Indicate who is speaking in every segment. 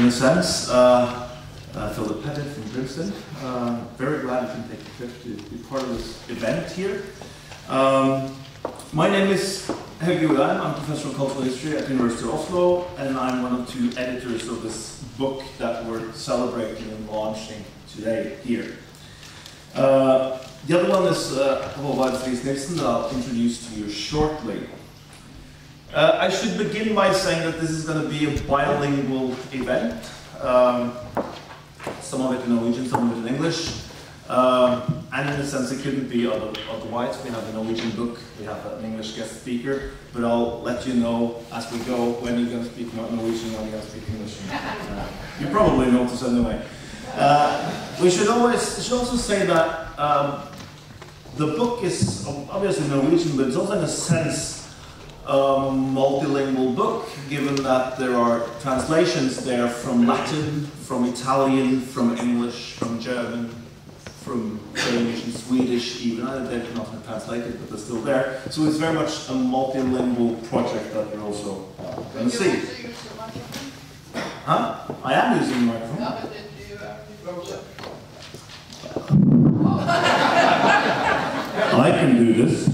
Speaker 1: in a sense. Philip Pettit from Princeton. Very glad you can take the trip to be part of this event here. My name is Helge Ulein. I'm professor of cultural history at the University of Oslo, and I'm one of two editors of this book that we're celebrating and launching today here. The other one is Politisk, frihet that I'll introduce to you shortly. I should begin by saying that this is going to be a bilingual event. Some of it in Norwegian, some of it in English. And in a sense it couldn't be otherwise. We have a Norwegian book, we have an English guest speaker, but I'll let you know as we go when you're going to speak Norwegian and when you're going to speak English. You probably notice anyway. We should also say that the book is obviously Norwegian, but it's also in a sense a multilingual book, given that there are translations there from Latin, from Italian, from English, from German, from Danish and Swedish even. They've not been translated, but they're still there. So it's very much a multilingual project that you're also going to see. Huh? I am using the microphone.
Speaker 2: Yeah, but do you
Speaker 1: I can do this.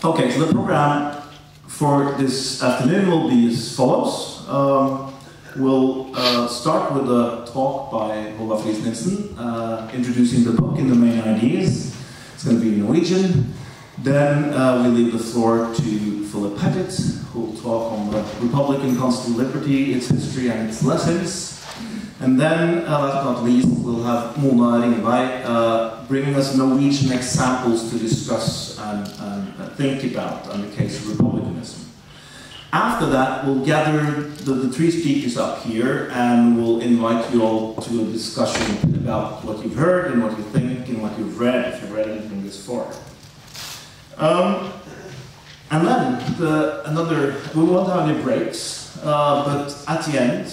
Speaker 1: Okay, so the program for this afternoon will be as follows. We'll start with a talk by frihet introducing the book and the main ideas. It's going to be in Norwegian. Then we leave the floor to Philip Pettit, who will talk on the Republican constitutional liberty, its history and its lessons. And then, last but not least, we'll have Mona Ringberg bringing us Norwegian examples to discuss and think about on the case of republicanism. After that, we'll gather the three speakers up here and we'll invite you all to a discussion about what you've heard and what you think and what you've read, if you've read anything this far. And then, we won't have any breaks, but at the end,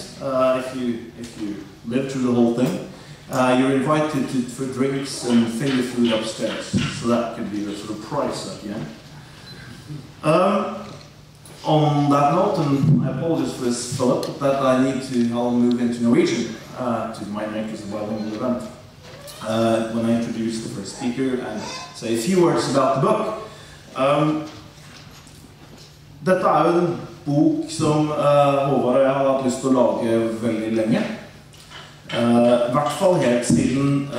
Speaker 1: if you live through the whole thing, you're invited for drinks and finger food upstairs. So that could be the sort of price at the end. On that note, and I apologize for this, Philip, that I'll move into Norwegian to make this a bilingual event. When I introduce the first speaker and say a few words about the book. Dette jo en bok som Håvard og jeg har hatt lyst til å lage veldig lenge. I hvert fall helt siden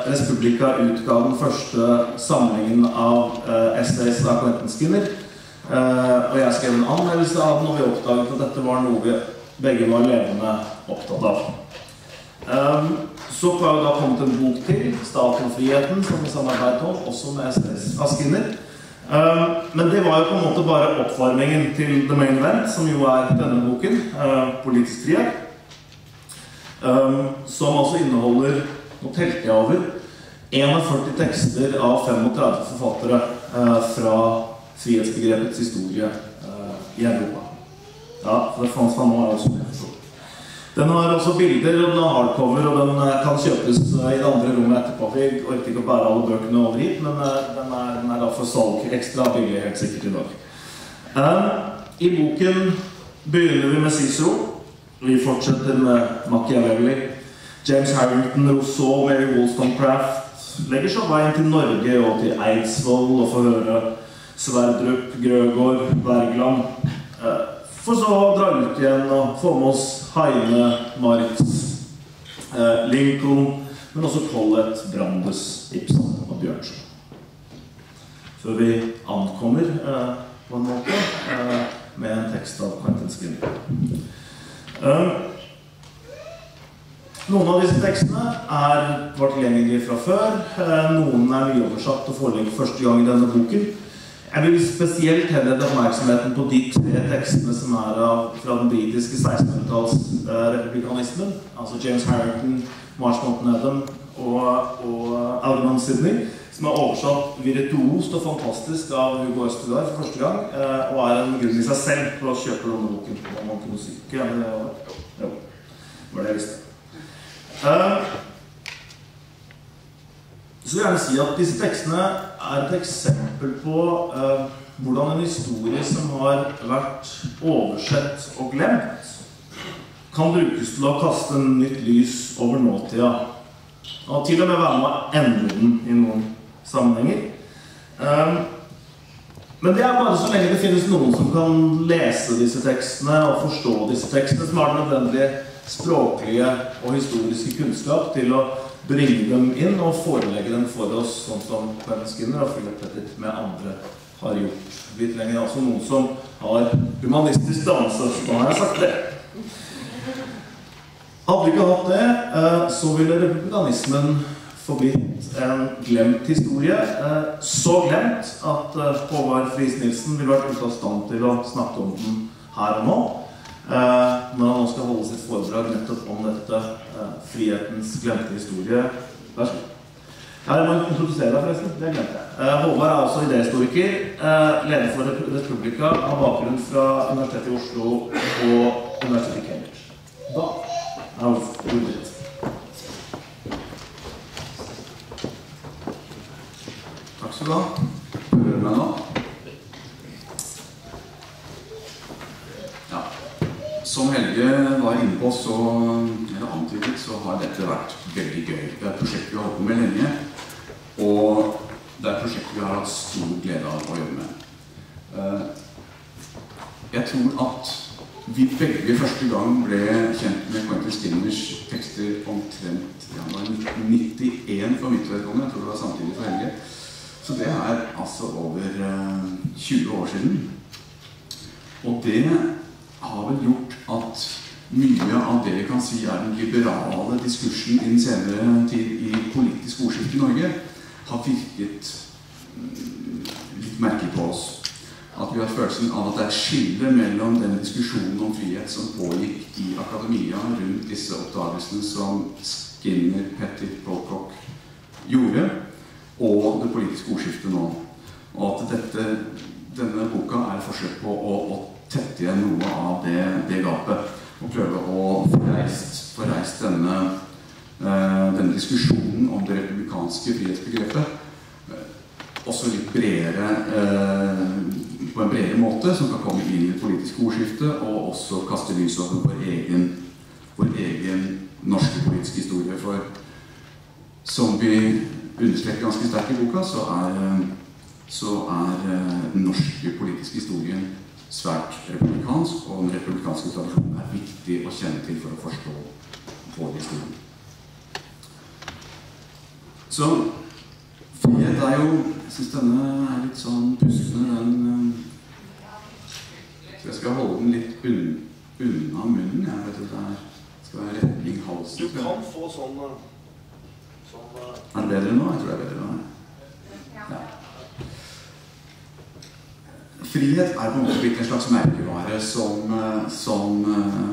Speaker 1: Respublika utga den første samlingen av essays av Clinton Skinner. Og jeg skrev en anmeldelse av den, og vi oppdaget at dette var noe vi begge var levende opptatt av. Så har vi da kommet en bok til, Staten og friheten, som vi samarbeidet om, også med essays av Skinner. Men det var jo på en måte bare oppvarmingen til The Main Event, som jo denne boken, Politisk, frihet, som altså inneholder, nå telte jeg over, 41 tekster av 35 forfattere fra frihetsbegrepets historie i Europa. Ja, for det fanns nå også det forstått. Den har også bilder, og den har hardcover, og den kan kjøpes i det andre rommet etterpå. Vi orker ikke å bære alle bøkene over hit, men den da for salg ekstra billig helt sikkert i dag. I boken begynner vi med Cicero. Vi fortsetter med Machiavelli, James Harrington, Rousseau, Mary Wollstonecraft. Legger så veien til Norge og til Eidsvoll og får høre Sverdrup, Grøgaard, Bergland. For så å dra ut igjen og få med oss Heine, Marx, Lincoln, men også Collett, Brandes, Ibsen og Bjørnson. Før vi ankommer på en måte med en tekst av Clinton Skinner. Noen av disse tekstene var tilgjengelige fra før. Noen nyoversatt og foreligger første gang i denne boken. Jeg vil spesielt henlede oppmerksomheten på de tre tekstene som fra den britiske 1600-talls republikanismen, altså James Harrington, Marsh Montanedham og Algernon Sidney, som oversatt virtuost og fantastisk av Hugo Østergaard for første gang, og en grunn i seg selv for å kjøpe denne boken, hva man kunne si. Ikke gjerne det? Jo, det var det jeg visste. Så vil jeg gjerne si at disse tekstene et eksempel på hvordan en historie som har vært oversett og glemt, kan brukes til å kaste nytt lys over nåtida, og til og med være med å endre den i noen sammenhenger. Men det bare så lenge det finnes noen som kan lese disse tekstene og forstå disse tekstene, som har den nødvendige språklige og historiske kunnskap til å bringe dem inn og forelegge dem for oss, sånn som Politisk og frihet med andre har gjort. Vi trenger altså noen som har humanistisk dannelse, så har jeg sagt det. Hadde vi ikke hatt det, så ville republikanismen forblitt en glemt historie, så glemt at Håvard Friis-Nielsen ville vært ute av stand til å snakke om den her og nå, når han nå skal holde sitt foredrag nettopp om dette, frihetens glemte historie. Vær så god. Her må jeg introdusere deg forresten, det glemte jeg. Håvard også idéhistoriker, leder for Republika, har bakgrunn fra Universitetet i Oslo og Universitetet i Cambridge. Da er det ordet.
Speaker 2: Takk skal du ha. Hører du meg nå? Ja. Som Helge var inne på, eller antydet, så har dette vært veldig gøy. Det er et prosjekt vi har holdt på med lenge, og det er et prosjekt vi har hatt stor glede av å jobbe med. Jeg tror at vi begge første gang ble kjent med Politisk tekster omtrent, ja, det var 1991 for mitt vedkommende, jeg tror det var samtidig for Helge. Så det er altså over 20 år siden. Og det har vel gjort at mye av det vi kan si er den liberale diskursen i den senere tid i politisk ordskifte i Norge, har virket litt merkelig på oss. At vi har følelsen av at det er et skille mellom den diskusjonen om frihet som pågikk i akademia rundt disse oppdagelsene som Skinner, Pettit, Pocock gjorde, og det politiske ordskiftet nå. Og at denne boka er et forsøk på å tette igjen noe av det gapet, og prøve å få reist denne diskusjonen om det republikanske frihetsbegrepet også litt bredere, på en bredere måte, som kan komme inn i det politiske ordskiftet, og også kaste lys over vår egen norske politiske historie. For som vi understreker ganske sterkt i boka, så er den norske politiske historien svært republikansk, og den republikanske tradisjonen er viktig å kjenne til for å forstå vår historie. Så frihet er jo, jeg synes denne er litt sånn pustende, så jeg skal holde den litt unna munnen. Jeg vet at det skal være retning halsen.
Speaker 1: Du kan få sånn
Speaker 2: Er det bedre nå? Jeg tror det er bedre nå. Ja. Frihet er på en måte blitt en slags merkevare som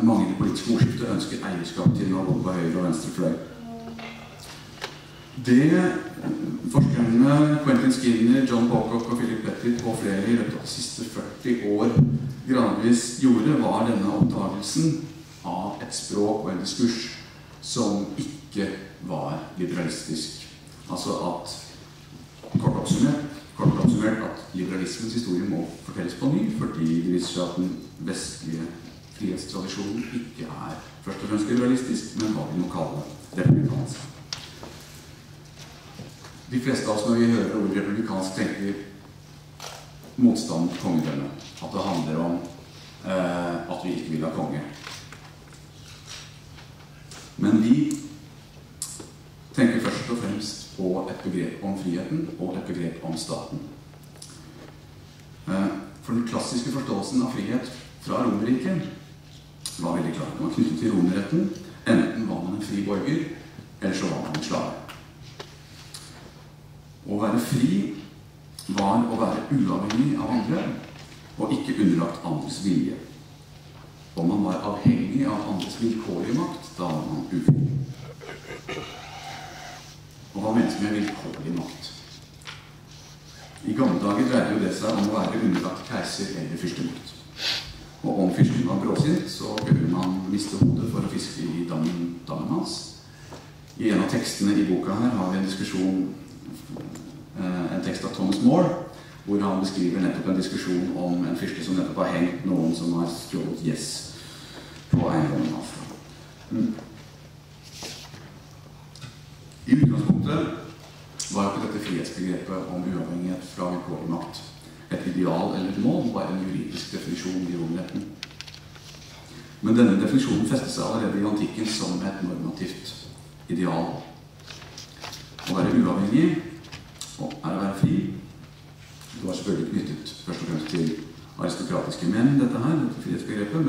Speaker 2: mange i det politiske ordskiftet ønsker eierskap til nå, både på høyre og venstre fløy. Det forskerne Quentin Skinner, John Pocock og Philip Pettit og flere i løpet av de siste 40 år gradvis gjorde, var denne oppdagelsen av et språk og en diskurs som ikke var liberalistisk. Altså at, kort oppsummert, at liberalismens historie må fortelles på ny, fordi det viser seg at den vestlige frihetstradisjonen ikke er først og fremst liberalistisk, men hva vi må kalle republikansk. De fleste av oss, når vi hører ordet republikansk, tenker motstand mot kongedømme. At det handler om at vi ikke vil ha konge. Men vi tenker først og fremst på et begrep om friheten og et begrep om staten. For den klassiske forståelsen av frihet fra Romerriket var veldig klar. Den var knyttet til romerretten. Enten var man en fri borger, eller så var man en slave. Å være fri var å være uavhengig av andre, og ikke underlagt andres vilje. Om man var avhengig av andres vilkårlige makt, da var man ufri. Og hva menes med vilkårlig makt? I gamle dager dreide jo det seg om å være underlagt keiser eller fyrstemakt. Og om fyrsten var bråsint, så kunne man miste hodet for å fiske i dammen hans. I en av tekstene i boka her har vi en diskusjon, en tekst av Thomas More, hvor han beskriver nettopp en diskusjon om en fyrste som nettopp har hengt noen som har stjålet gjess på eiendommen hans. I utgangspunktet var ikke dette frihetsbegrepet om uavhengighet fra vilkårlig makt et ideal eller et mål, bare en juridisk definisjon i romretten. Men denne definisjonen festet seg allerede i antikken som et normativt ideal. Å være uavhengig og å være fri, det var selvfølgelig knyttet først og fremst til aristokratiske menn, dette frihetsbegrepet,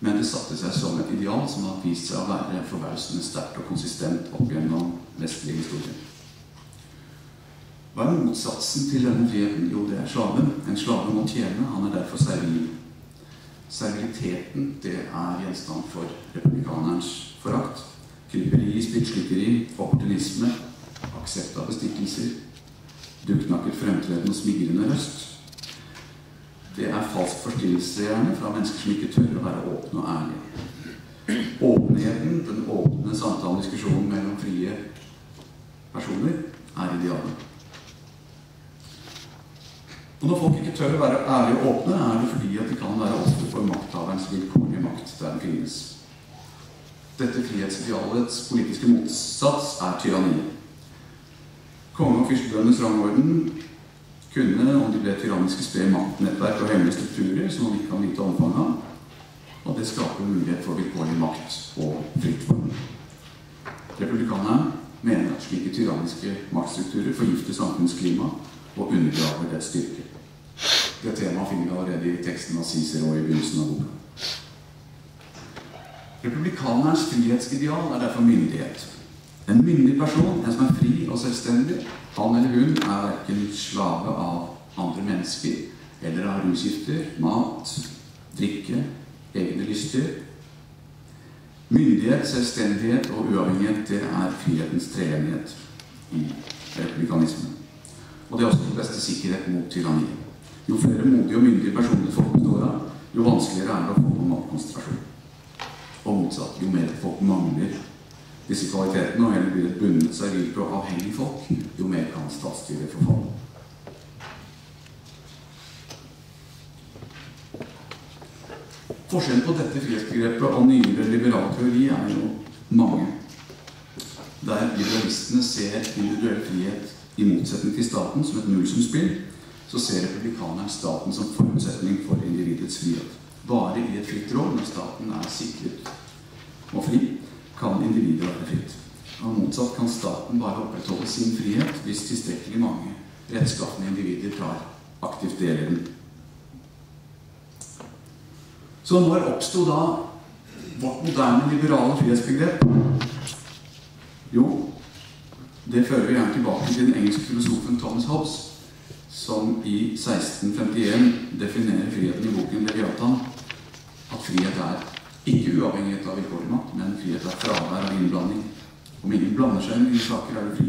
Speaker 2: men det satte seg som et ideal som har vist seg å være forbausende sterkt og konsistent opp gjennom vestlig historie. Hva er motsatsen til denne friheten? Jo, det er slaven. En slave må tjene, han er derfor servil. Serviliteten, det er gjenstand for republikanerens forakt. Kryperi, spyttslikkeri, opportunisme, aksept av bestikkelser, dukknakket fremtreden og smigrende røst. Det er falsk forstillelse gjerne fra mennesker som ikke tør å være åpne og ærlige. Åpenheten, den åpne samtalen og diskusjonen mellom frie personer, er idealet. Og når folk ikke tør å være ærlige og åpne, er det fordi at de kan være ofte for makthaverens vilkårlige makt der den finnes. Dette frihetsidealets politiske motsats er tyranni. Konge- og fyrstedømmenes rangorden kunne, om de ble tyranniske, spre maktnettverk og hemmelige strukturer som man ikke kan vite omfanget av, og det skaper mulighet for vilkårlig makt og fritt for den. Republikanerne mener at slike tyranniske maktstrukturer forgifter samfunnsklima og undergraver dets styrke. Det temaet finner vi allerede i teksten av Cicero i begynnelsen av boka. Republikanerens frihetsideal er derfor myndighet. En myndig person, en som er fri og selvstendig, han eller hun er hverken slave av andre mennesker, eller av rusgifter, mat, drikke, egne lyster. Myndighet, selvstendighet og uavhengighet, det er frihetens treenighet i republikanismen. Og det er også den beste sikkerhet mot tyranni. Jo flere modige og myndige personer folk består av, jo vanskeligere er det å få noen maktkonsentrasjon. Og motsatt, jo mer folk mangler disse kvalitetene og heller blir et bundet servilt og avhengig folk, jo mer kan statsstyret forfalle. Forskjellen på dette frihetsbegrepet og nyere liberal teori er jo mange. Der liberalistene ser individuell frihet i motsetning til staten som et nullsumspill, så ser republikaneren staten som forutsetning for individets frihet. Bare i et fritt rom, når staten er sikret og fri, kan individet være fritt. Og motsatt kan staten bare opprettholde sin frihet hvis tilstrekkelig mange rettskaffende individer tar aktivt del i den. Så når oppstod da vårt moderne liberale frihetsbegrep? Jo, det fører vi gjerne tilbake til den engelske filosofen Thomas Hobbes, som i 1651 definerer friheten i boken Leviathan, at frihet er ikke uavhengighet av vilkårlig makt, men frihet er fravær av innblanding. Om ingen blander seg inn i saker, er det fri.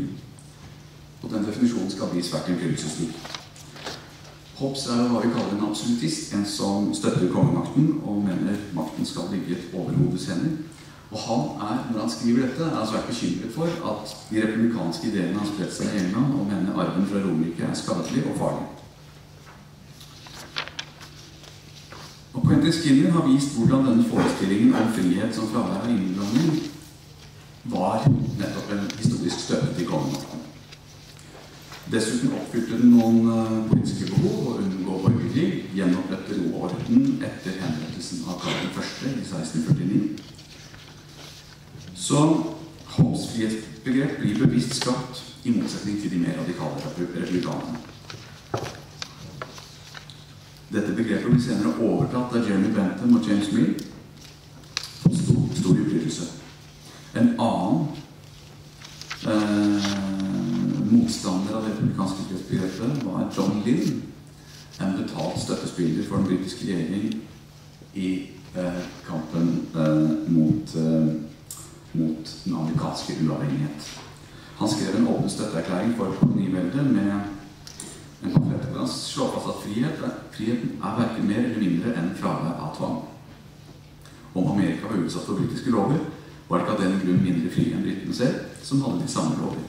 Speaker 2: Og den definisjonen skal bli svært innflytelsesrik. Hobbes er hva vi kaller en absolutist, en som støtter kongemakten og mener makten skal ligge i et overhodes hender. Og han er, når han skriver dette, er svært bekymret for at de republikanske ideene har spredt seg i England og mener arven fra Romerriket er skadelig og farlig. Og Quentin Skinner har vist hvordan denne forestillingen om frihet som fravær av innblanding var nettopp en historisk støtte til kongemakten. Dessuten oppfylte den noen politiske behov å unngå borgerkrig, gjenopprette ro og orden etter henrettelsen av Karl I i 1649. Så Hobbes frihetsbegrep blir bevisst skapt i motsetning til de mer radikale republikanerne. Dette begrepet blir senere overtatt av Jeremy Bentham og James Mill på stor innflytelse. En annen motstander av det republikanske frihetsbegrepet var John Lynn, en betalt støttespiller for den britiske regjering i kampen mot den amerikanske uavhengighet. Han skrev en åpen støtteerklæring for koloniveldet med en pamflett hvor han slår fast at friheten er hverken mer eller mindre enn fravær av tvang. Om Amerika var utsatt for britiske lover, var det ikke av den grunn mindre fri enn britene selv, som hadde de samme lover.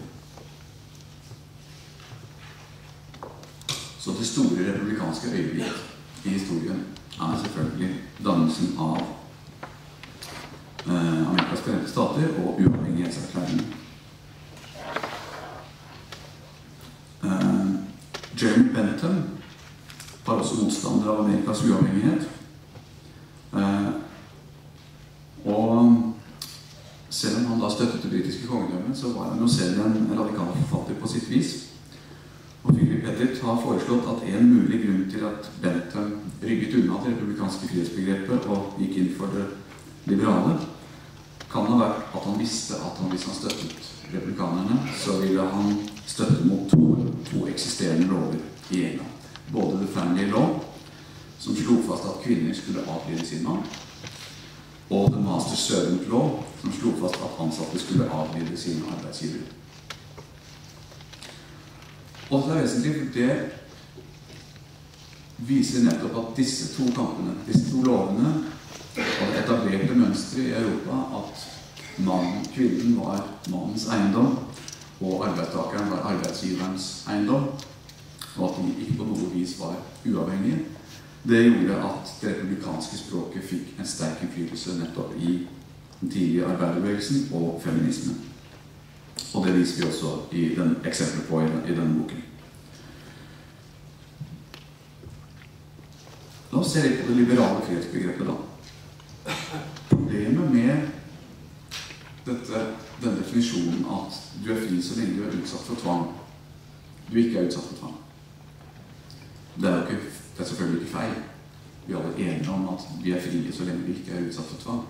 Speaker 2: Så det store republikanske øyeblikk i historien er selvfølgelig dannelsen av stater og uavhengighetserklæringen. Jeremy Bentham var også motstander av Amerikas uavhengighet. Og selv om han da støttet det britiske kongedømmet, så var han jo selv en radikal forfatter på sitt vis. Og Philip Pettit har foreslått at en mulig grunn til at Bentham rygget unna det republikanske frihetsbegrepet og gikk inn for det liberale, kan ha vært at han visste at hvis han støttet republikanerne, så ville han støtte mot to eksisterende lover i England. Både The Family Law, som slo fast at kvinner skulle adlyde sin mann, og The Master Servant Law, som slo fast at ansatte skulle adlyde sine arbeidsgivere. Og det er vesentlig, for det viser nettopp at disse to kampene, disse to lovene, hadde etablerte mønstre i Europa at kvinnen var mannens eiendom, og arbeidstakeren var arbeidsgiverens eiendom, og at de ikke på noe vis var uavhengige. Det gjorde at det republikanske språket fikk en sterk innflytelse nettopp i den tidlige arbeiderbevegelsen og feminismen. Og det viser vi også i eksempler på i denne boken. La oss se litt på det liberale frihetsbegrepet da. Problemet med den definisjonen at du er fri så lenge du er utsatt for tvang, du ikke er utsatt for tvang. Det er selvfølgelig ikke feil. Vi er alle enige om at vi er frie så lenge vi ikke er utsatt for tvang.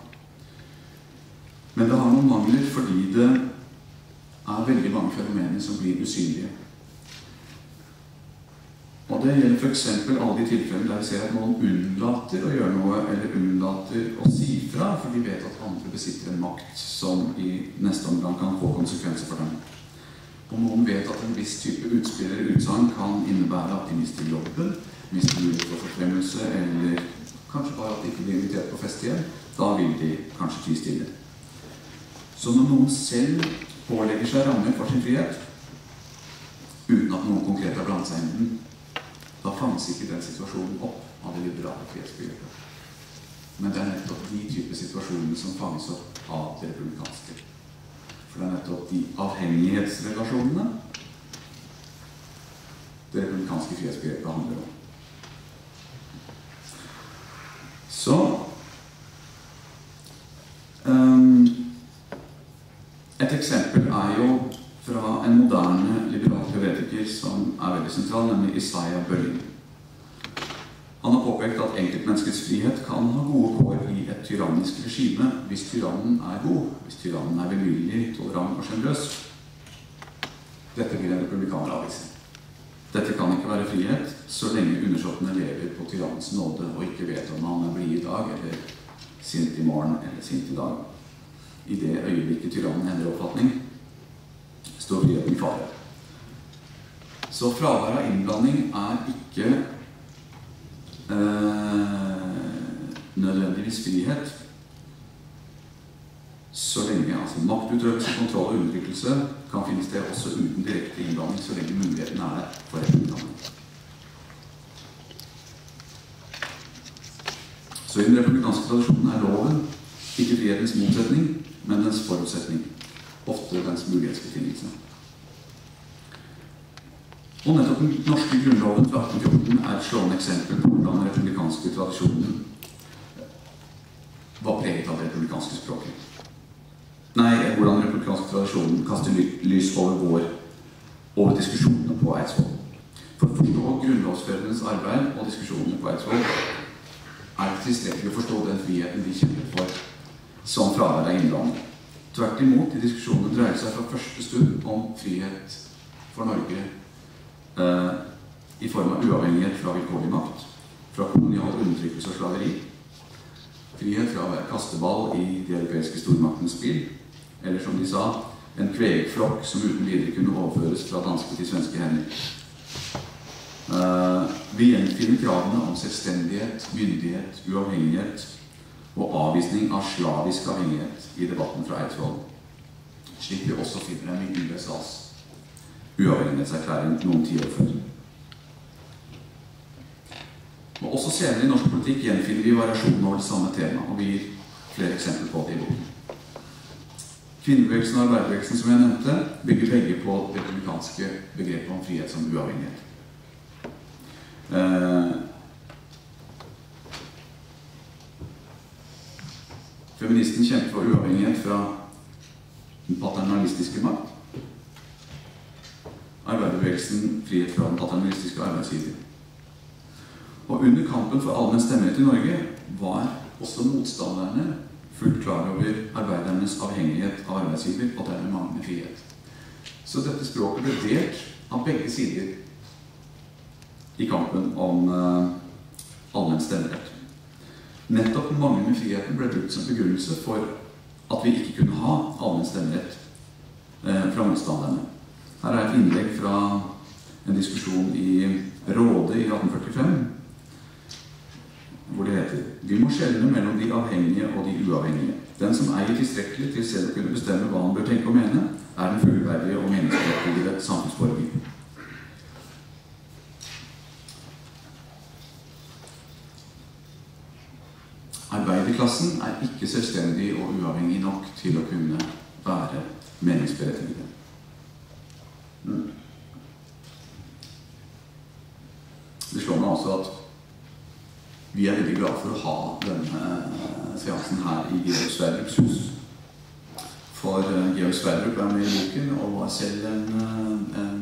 Speaker 2: Men det har noen mangler fordi det er veldig mange fenomener som blir usynlige. Og det gjelder for eksempel alle de tilfellene der vi ser at noen unnlater å gjøre noe, eller unnlater å si fra, for de vet at andre besitter en makt som i neste omgang kan få konsekvenser for dem. Og noen vet at en viss type utspill eller utsagn kan innebære at de mister jobben, mister mulighet for forfremmelse, eller kanskje bare at de ikke blir invitert på fest igjen. Da vil de kanskje ty stille. Så når noen selv pålegger seg rammer for sin frihet, uten at noen konkret har blandet seg inn i den, da fanges ikke den situasjonen opp av det liberale frihetsbegrepet. Men det er nettopp de type situasjonene som fanges opp av det republikanske. For det er nettopp de avhengighetsrelasjonene det republikanske frihetsbegrepet handler om. Så et eksempel er jo fra en moderne liberal teoretiker som er veldig sentral, nemlig Isaiah Berlin. Han har påpekt at enkeltmenneskets frihet kan ha gode kår i et tyrannisk regime hvis tyrannen er god, hvis tyrannen er velvillig, tolerant og generøs. Dette vil en republikaner avvise. Dette kan ikke være frihet så lenge undersåttene lever på tyrannens nåde og ikke vet om han er blid i dag, eller sint i morgen, eller sint i dag. I det øyeblikket tyrannen endrer oppfatning, står friheten i fare. Så fravær av innblanding er ikke nødvendigvis frihet. Så lenge maktutøvelse, kontroll og undertrykkelse kan finne sted også uten direkte innblanding, så lenge muligheten er der for innblanding. Så i den republikanske tradisjonen er loven ikke frihetens motsetning, men dens forutsetning. Ofte dens mulighetsbetingelse. Og nettopp den norske grunnloven fra 1814 er et slående eksempel på hvordan den republikanske tradisjonen var preget av det republikanske språket. Hvordan den republikanske tradisjonen kaster lys over diskusjonene på Eidsvoll. For å forstå grunnlovsfedrenes arbeid og diskusjonene på Eidsvoll er det tilstrekkelig å forstå den friheten de kjemper for som fravær av innblanding. Tvert imot, i diskusjonen dreier seg fra første stund om frihet for Norge i form av uavhengighet fra vilkårlig makt, fra kolonial undertrykkelse og slaveri, frihet fra å være kasteball i de europeiske stormaktenes spill, eller som de sa, en kvegflokk som uten videre kunne overføres fra danske til svenske hender. Vi gjenfinner kravene om selvstendighet, myndighet, uavhengighet og avvisning av slavisk avhengighet i debatten fra Eidsvoll, slik vi også finner dem i USAs uavhengighetserklæring noen tiår før. Og også senere i norsk politikk gjenfinner vi variasjonen over det samme tema, og vi gir flere eksempler på det i boken. Kvinnebevegelsen og arbeiderbevegelsen, som jeg nevnte, bygger begge på det republikanske begrepet om frihet som uavhengighet. Feministen kjemper for uavhengighet fra den paternalistiske makt. Arbeiderbevegelsen frihet fra den paternalistiske arbeidsgiver. Og under kampen for allmenn stemmerett i Norge var også motstanderne fullt klar over arbeidernes avhengighet av arbeidsgiver og dermed manglende frihet. Så dette språket ble delt av begge sider i kampen om allmenn stemmerett. Nettopp manglende friheten ble brukt som begrunnelse for at vi ikke kunne ha allmenn stemmerett fra motstanderne. Her er et innlegg fra en diskusjon i Rådet i 1845, hvor det heter: «Vi må skjelne mellom de avhengige og de uavhengige. Den som eier tilstrekkelig til selv å kunne bestemme hva han bør tenke og mene, er den fullverdige og meningsberettigede samfunnsborger.» Arbeiderklassen er ikke selvstendig og uavhengig nok til å kunne være meningsberettigede. Det slår meg altså at vi er veldig glad for å ha denne seansen her i Georg Sverdrups hus. For Georg Sverdrup er med i boken og var selv en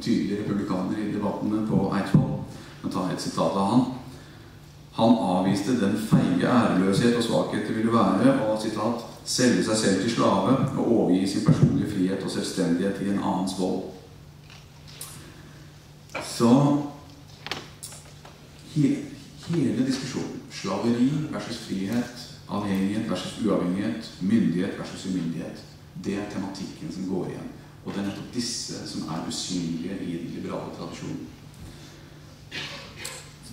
Speaker 2: tydelig republikaner i debattene på Eidsvoll. Jeg tar et sitat av han. Han avviste den feige æreløshet og svakhet det ville være og, sitat, selge seg selv til slave og overgi sin personlige frihet og selvstendighet i en annens vold. Så hele diskusjonen, slaveri versus frihet, avhengighet versus uavhengighet, myndighet versus umyndighet, det er tematikken som går igjen. Og det er nettopp disse som er usynlige i den liberale tradisjonen.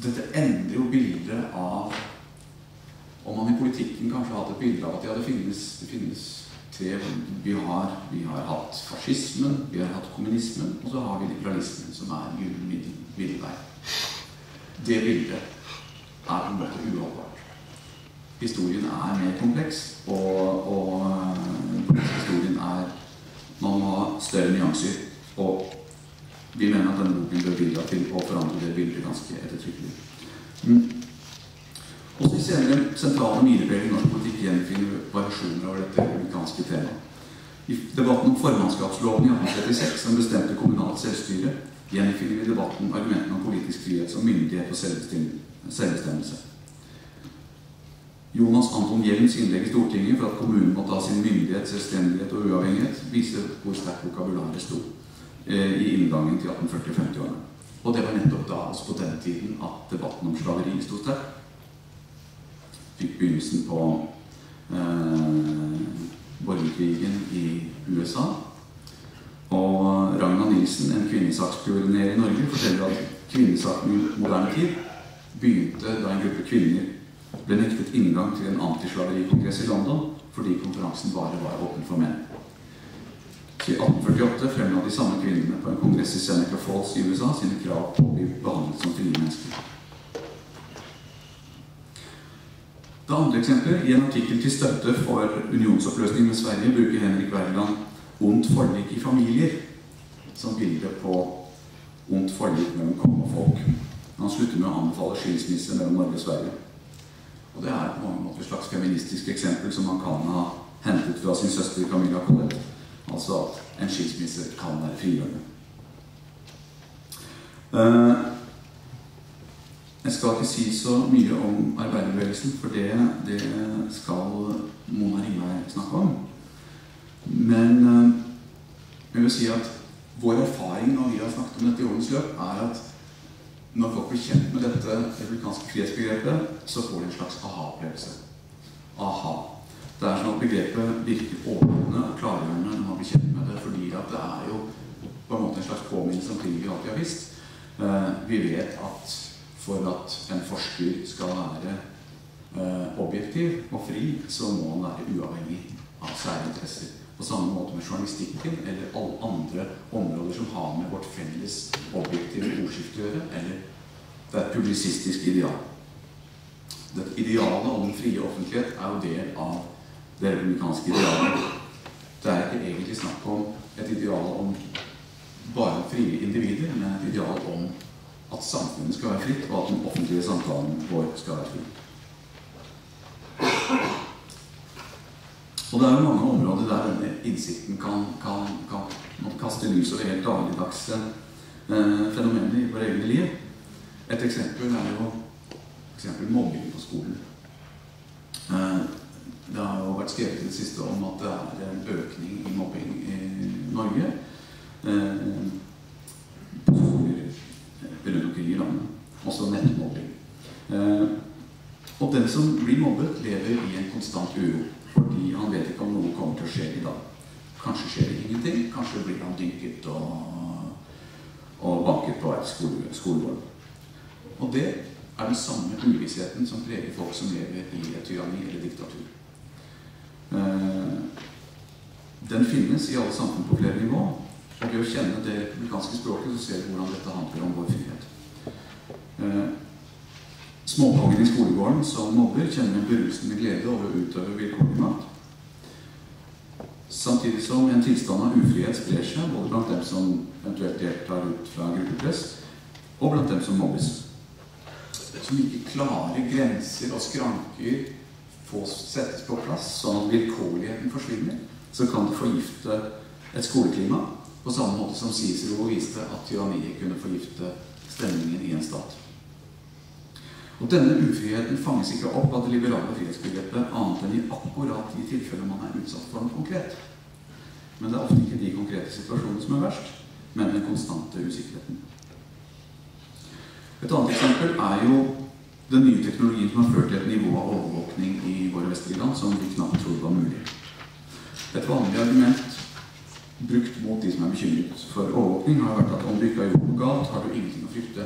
Speaker 2: Dette endrer jo bildet av, om man i politikken kanskje har hatt et bilde av at ja, det finnes tre, vi har hatt fascismen, vi har hatt kommunismen, og så har vi liberalismen, som er gyllen middelvei. Det bildet er på en måte uholdbart. Historien er mer kompleks, og historien er, man må ha større nyanser, og vi mener at denne boken bør bidra til å forandre det bildet ganske ettertrykkelig. Også i senere sentrale milepæler i norsk politikk gjenfinner vi variasjoner over dette amerikanske tema. I debatten om formannskapsloven i 1836, som bestemte kommunalt selvstyre, gjenfinner vi debatten argumentene om politisk frihet som myndighet og selvbestemmelse. Jonas Anton Hjelms innlegg i Stortinget for at kommunen måtte ha sin myndighet, selvstendighet og uavhengighet viser hvor sterkt vokabularet stod i inngangen til 1840-50-årene. Og det var nettopp da, også på den tiden, at debatten om slaveri stod sterkt. Fikk begynnelsen på borgerkrigen i USA. Og Ragnar Nielsen, en kvinnesakspioner i Norge, forteller at kvinnesaken i moderne tid begynte da en gruppe kvinner ble nektet inngang til en antislaverikongress i London fordi konferansen bare var åpen for menn. I 1848 fremla de samme kvinnene på en kongress i Seneca Falls i USA sine krav på å bli behandlet som frie mennesker. Det andre eksemplet, i en artikkel til støtte for unionsoppløsning med Sverige, bruker Henrik Wergeland ondt forlik i familier som bilde på ondt forlik mellom konge og folk. Han slutter med å anbefale skilsmisse mellom Norge og Sverige. Og det er på mange måter et slags feministisk eksempel som man kan ha hentet fra sin søster Camilla Collett. Altså at en skilsmisse kan være frigjørende. Jeg skal ikke si så mye om arbeiderbevegelsen, for det skal Mona Ringvei snakke om. Men jeg vil si at vår erfaring når vi har snakket om dette i årens løp, er at når folk blir kjent med dette republikanske frihetsbegrepet, så får de en slags aha-opplevelse. Aha. Det er sånn at begrepet virker åpne og klargjørende når man blir kjent med det, fordi at det er jo på en måte en slags påminnelse om ting vi alltid har visst. Vi vet at for at en forsker skal være objektiv og fri, så må han være uavhengig av særinteresser. På samme måte med journalistikken eller alle andre områder som har med vårt felles objektive ordskifte å gjøre, eller det er et publisistisk ideal. Dette idealet om den frie offentlighet er jo del av det republikanske idealet. Det ikke egentlig snakk om et ideal om bare frie individer, men et ideal om at samfunnet skal være fritt, og at den offentlige samtalen vår skal være fri. Og det er jo mange områder der denne innsikten kan kaste lys over helt dagligdagse fenomener i våre egne liv. Et eksempel er jo mobbing på skolen. Det har jo vært skrevet i det siste om at det er en økning i mobbing i Norge på skoler rundt omkring i landet, også nettmobbing. Og den som blir mobbet lever i en konstant uro, fordi han vet ikke om noe kommer til å skje i dag. Kanskje skjer det ingenting, kanskje blir han dynket og banket på et skolegård. Og det er den samme uvissheten som preger folk som lever i et tyranni eller diktatur. Den finnes i alle samfunn på flere nivå, og ved å kjenne det republikanske språket så ser vi hvordan dette handler om vår frihet. Småkongen i skolegården som mobber kjenner en berusende glede over å utøve vilkårlig makt. Samtidig som en tilstand av ufrihet sprer seg, både blant dem som eventuelt deltar ut fra gruppepress, og blant dem som mobbes. Som ikke klare grenser og skranker settes på plass, sånn at vilkårligheten forsvinner, så kan det forgifte et skoleklima, på samme måte som Cicero viste at tyranniet kunne forgifte stemningen i en stat. Og denne ufriheten fanges ikke opp av det liberale frihetsbegrepet annet enn i akkurat de tilfeller man er utsatt for noe konkret. Men det er ofte ikke de konkrete situasjonene som er verst, men den konstante usikkerheten. Et annet eksempel er jo den nye teknologien som har ført til et nivå av overvåkning i våre vestlige land som vi knapt trodde var mulig. Et vanlig argument brukt mot de som er bekymret for overvåkning har vært at om du ikke har gjort noe galt, har du ingenting å frykte.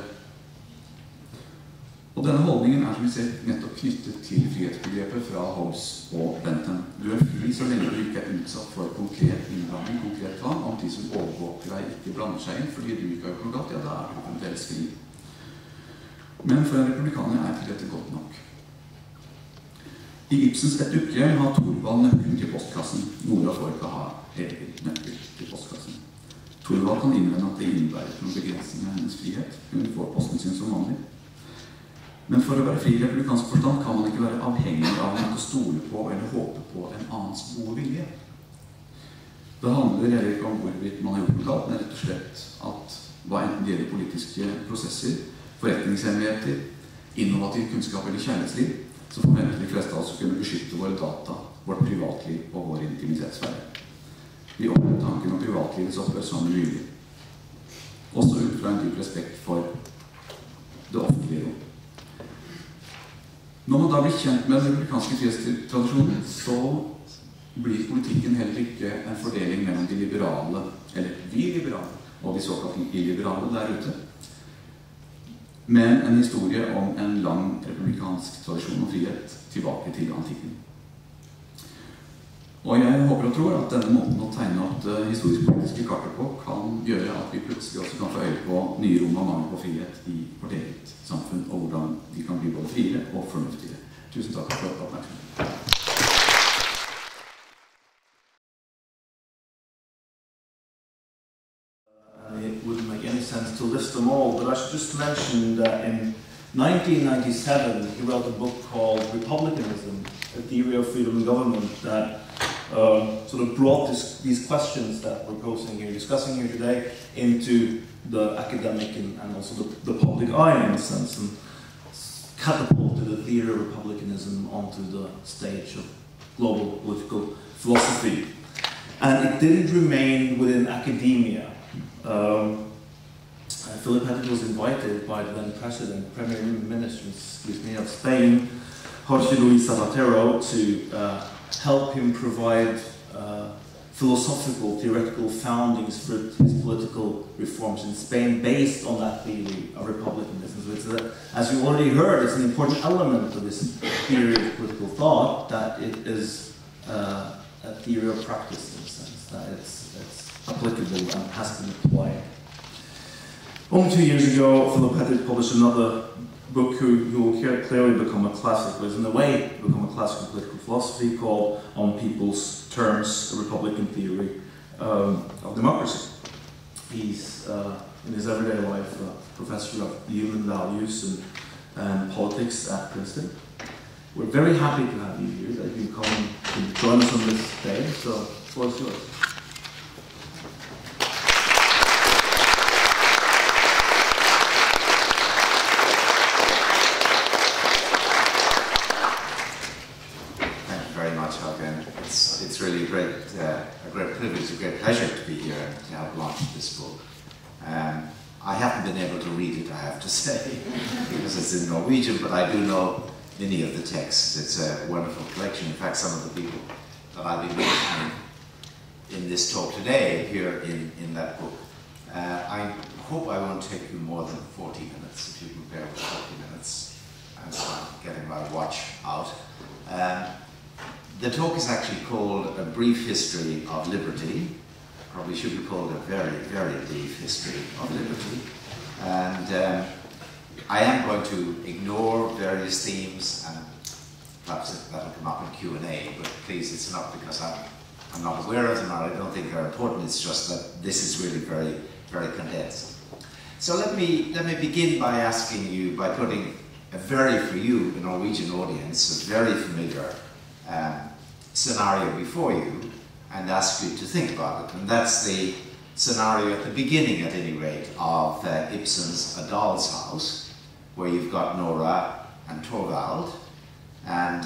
Speaker 2: Og denne holdningen er som vi ser nettopp knyttet til frihetsbegrepet fra Hobbes og Bentham. Du er fri så lenge du ikke er utsatt for konkret innblanding, konkret tvang, om de som overvåker deg ikke blander seg inn fordi du ikke har gjort noe galt, ja, da er du fremdeles fri. Men for en republikaner er ikke dette godt nok. I Ibsens Et ukehjem har Thorvald nøkkelen til postkassen. Nora får ikke ha egen nøkkel til postkassen. Thorvald kan innvende at det innebærer noen begrensninger av hennes frihet. Hun får posten sin som vanlig. Men for å være fri i republikansk forstand kan man ikke være avhengig av å stole på eller håpe på en annens gode vilje. Det handler heller ikke om hvorvidt man har gjort noe galt, men rett og slett at hva enten det gjelder politiske prosesser, forretningshemmeligheter, innovativ kunnskap eller kjærlighetsliv, så forventer de fleste av oss å kunne beskytte våre data, vårt privatliv og vår intimitetsfære. Vi opplever tanken om privatlivets opphør som mulig. Også ut fra en dyp respekt for det offentlige rom. Når man da blir kjent med den republikanske frihetstradisjonen, så blir politikken heller ikke en fordeling mellom de liberale, eller vi liberale, og de såkalt illiberale der ute, men en historie om en lang republikansk tradisjon og frihet tilbake til antikken. Og jeg håper og tror at denne måten å tegne opp det historisk-politiske kartet på kan gjøre at vi plutselig også kan få øye på nye rom av mangel på frihet i vårt eget samfunn, og hvordan de kan bli både friere og fornuftigere. Tusen takk for oppmerksomheten.
Speaker 1: It wouldn't make any sense to list them all, but I should just mention that in 1997 he wrote a book called Republicanism, A Theory of Freedom and Government, that sort of brought these questions that we're discussing here today into the academic and also the public eye in a sense, and catapulted the theory of republicanism onto the stage of global political philosophy. And it didn't remain within academia. Philip Pettit was invited by the then president, Premier Minister of Spain, Jorge Luis Zapatero, to help him provide philosophical, theoretical foundings for his political reforms in Spain based on that theory of republicanism. So it's as you already heard, it's an important element of this theory of political thought that it is a theory of practice in a sense, that it's applicable and has been applied. Only 2 years ago, Philip Pettit published another book who will clearly become a classic, was in a way become a classic in political philosophy, called On People's Terms, A Republican Theory of Democracy. He's, in his everyday life, a professor of human values and politics at Princeton. We're very happy to have you here, that you come and join us on this day, so the floor is yours.
Speaker 3: It's really a great privilege, a great pleasure to be here and to have launched this book. I haven't been able to read it, I have to say, because it's in Norwegian, but I do know many of the texts. It's a wonderful collection. In fact, some of the people that I'll be mentioning in this talk today appear in that book. I hope I won't take you more than 40 minutes, if you can bear with 40 minutes. And so I'm getting my watch out. The talk is actually called A Brief History of Liberty. Probably should be called A Very, Very Brief History of Liberty. And I am going to ignore various themes, and perhaps that'll come up in Q&A, but please, it's not because I'm not aware of them or I don't think they're important, it's just that this is really very, very condensed. So let me begin by asking you, by putting a very, for you, the Norwegian audience, a very familiar scenario before you, and ask you to think about it. And that's the scenario at the beginning, at any rate, of Ibsen's A Doll's House, where you've got Nora and Torvald. And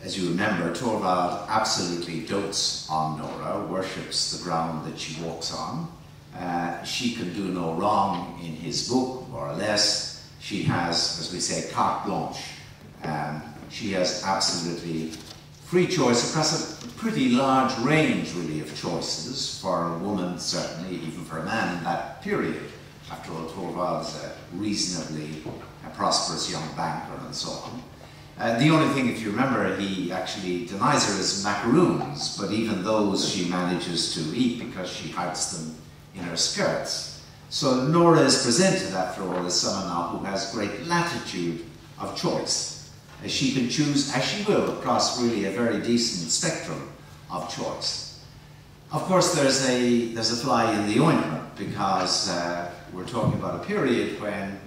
Speaker 3: as you remember, Torvald absolutely dotes on Nora, worships the ground that she walks on. She can do no wrong in his book, more or less. She has, as we say, carte blanche. She has absolutely free choice across a pretty large range, really, of choices for a woman, certainly, even for a man in that period. After all, Torvald is a reasonably prosperous young banker and so on. The only thing, if you remember, he actually denies her his macaroons, but even those she manages to eat because she hides them in her skirts. So Nora is presented, after all, as someone now who has great latitude of choice. She can choose as she will across really a very decent spectrum of choice. Of course, there's a fly in the ointment, because we're talking about a period when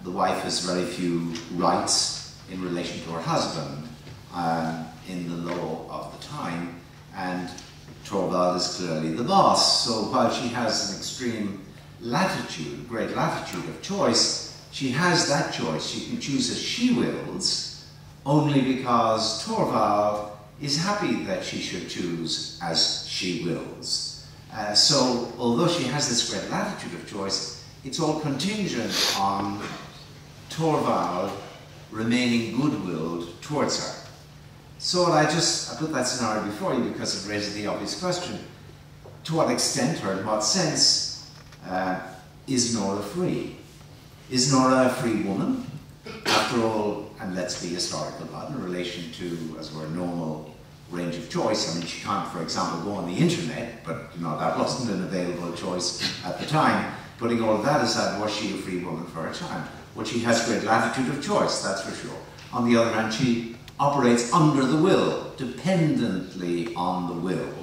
Speaker 3: the wife has very few rights in relation to her husband in the law of the time, and Torvald is clearly the boss. So while she has an extreme latitude, great latitude of choice, she has that choice. She can choose as she wills, only because Torvald is happy that she should choose as she wills. So although she has this great latitude of choice, it's all contingent on Torvald remaining good-willed towards her. So I put that scenario before you because it raises the obvious question: to what extent or in what sense is Nora free? Is Nora a free woman? After all, and let's be historical about it, in relation to, as we're a normal range of choice. I mean, she can't, for example, go on the internet, but you know, that wasn't an available choice at the time. Putting all of that aside, was she a free woman for her time? Well, she has great latitude of choice, that's for sure. On the other hand, she operates under the will, dependently on the will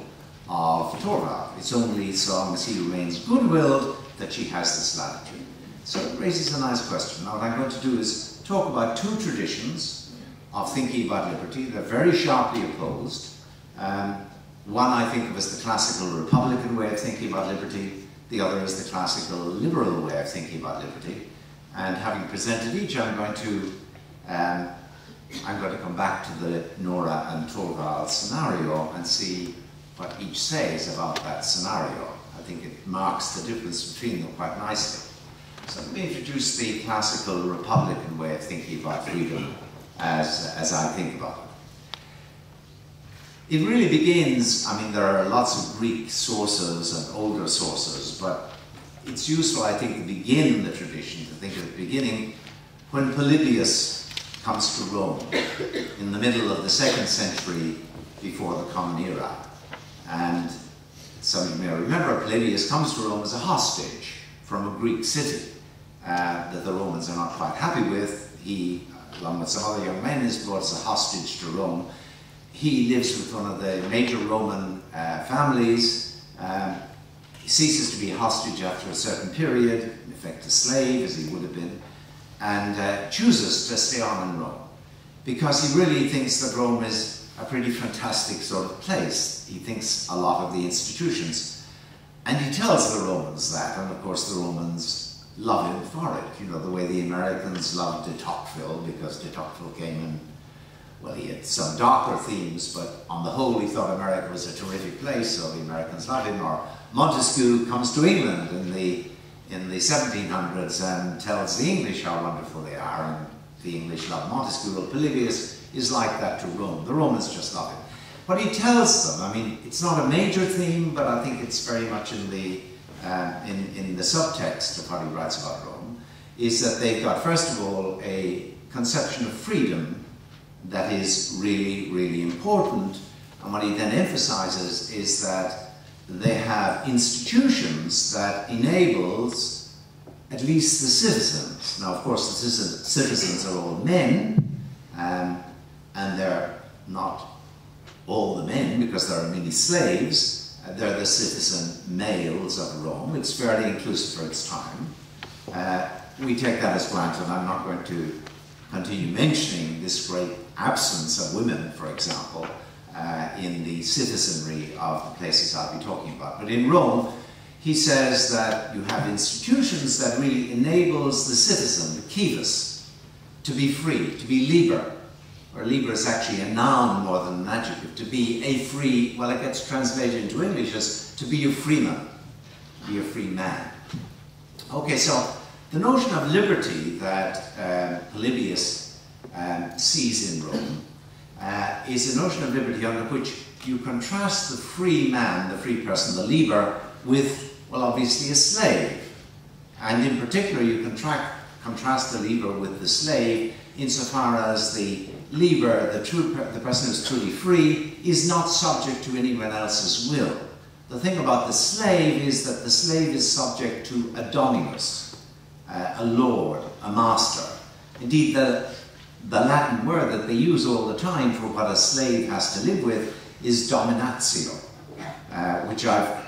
Speaker 3: of Torvald. It's only so long as he remains good-willed that she has this latitude. So it raises a nice question. Now what I'm going to do is talk about two traditions of thinking about liberty. They're very sharply opposed. One I think of as the classical Republican way of thinking about liberty. The other is the classical liberal way of thinking about liberty. And having presented each, I'm going to come back to the Nora and Torvald scenario and see what each says about that scenario. I think it marks the difference between them quite nicely. So let me introduce the classical Republican way of thinking about freedom as I think about it. It really begins, I mean, there are lots of Greek sources and older sources, but it's useful, I think, to begin the tradition, to think of the beginning, when Politisk comes to Rome in the middle of the 2nd century before the Common Era. And some of you may remember, Politisk comes to Rome as a hostage from a Greek city. that the Romans are not quite happy with. He, along with some other young men, is brought as a hostage to Rome. He lives with one of the major Roman families. He ceases to be a hostage after a certain period, in effect a slave, as he would have been, and chooses to stay on in Rome, because he really thinks that Rome is a pretty fantastic sort of place. He thinks a lot of the institutions. And he tells the Romans that, and of course the Romans love him for it. You know, the way the Americans loved de Tocqueville, because de Tocqueville came in, well, he had some darker themes, but on the whole he thought America was a terrific place, so the Americans loved him. Or Montesquieu comes to England in the 1700s and tells the English how wonderful they are, and the English love Montesquieu. Well, Polybius is like that to Rome. The Romans just love him. What he tells them, I mean, it's not a major theme, but I think it's very much in the subtext of what he writes about Rome, is that they've got, first of all, a conception of freedom that is really, really important. And what he then emphasizes is that they have institutions that enables at least the citizens. Now, of course, the citizens are all men, and they're not all the men, because there are many slaves. They're the citizen males of Rome. It's fairly inclusive for its time. We take that as granted. I'm not going to continue mentioning this great absence of women, for example, in the citizenry of the places I'll be talking about. But in Rome, he says that you have institutions that really enables the citizen, the civis, to be free, to be liber. Or liber is actually a noun more than an adjective. To be a free, well, it gets translated into English as to be a freeman, to be a free man. Okay, so the notion of liberty that Polybius sees in Rome is a notion of liberty under which you contrast the free man, the free person, the liber, with, well, obviously a slave. And in particular, you contrast the liber with the slave insofar as the liber, the person who's truly free, is not subject to anyone else's will. The thing about the slave is that the slave is subject to a dominus, a lord, a master. Indeed, the Latin word that they use all the time for what a slave has to live with is dominatio, which I've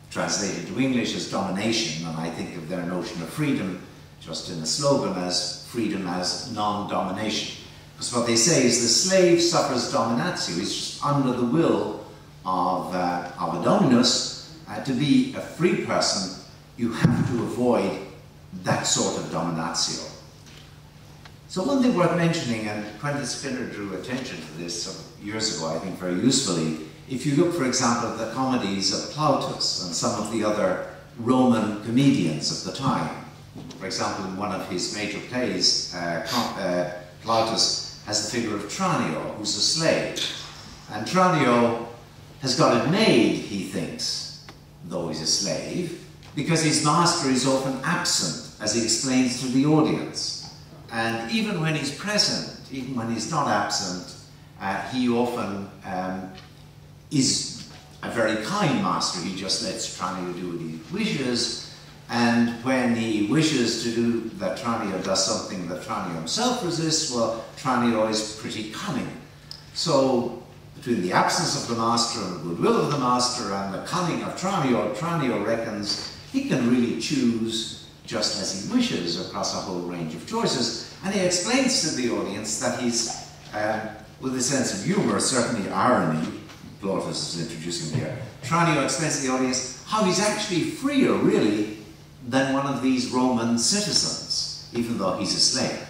Speaker 3: translated to English as domination, and I think of their notion of freedom just in the slogan as freedom as non-domination. Because what they say is the slave suffers dominatio, he's just under the will of a dominus. To be a free person, you have to avoid that sort of dominatio. So one thing worth mentioning, and Quentin Spinner drew attention to this some years ago, I think very usefully, if you look, for example, at the comedies of Plautus and some of the other Roman comedians of the time. For example, in one of his major plays, Plautus has the figure of Tranio, who's a slave. And Tranio has got it made, he thinks, though he's a slave, because his master is often absent, as he explains to the audience. And even when he's present, even when he's not absent, he often is a very kind master. He just lets Tranio do what he wishes. And when he wishes to do that, Tranio does something that Tranio himself resists, well, Tranio is pretty cunning. So, between the absence of the master and the goodwill of the master and the cunning of Tranio, Tranio reckons he can really choose just as he wishes across a whole range of choices. And he explains to the audience that he's, with a sense of humor, certainly irony, Plautus is introducing here, Tranio explains to the audience how he's actually freer, really, than one of these Roman citizens, even though he's a slave.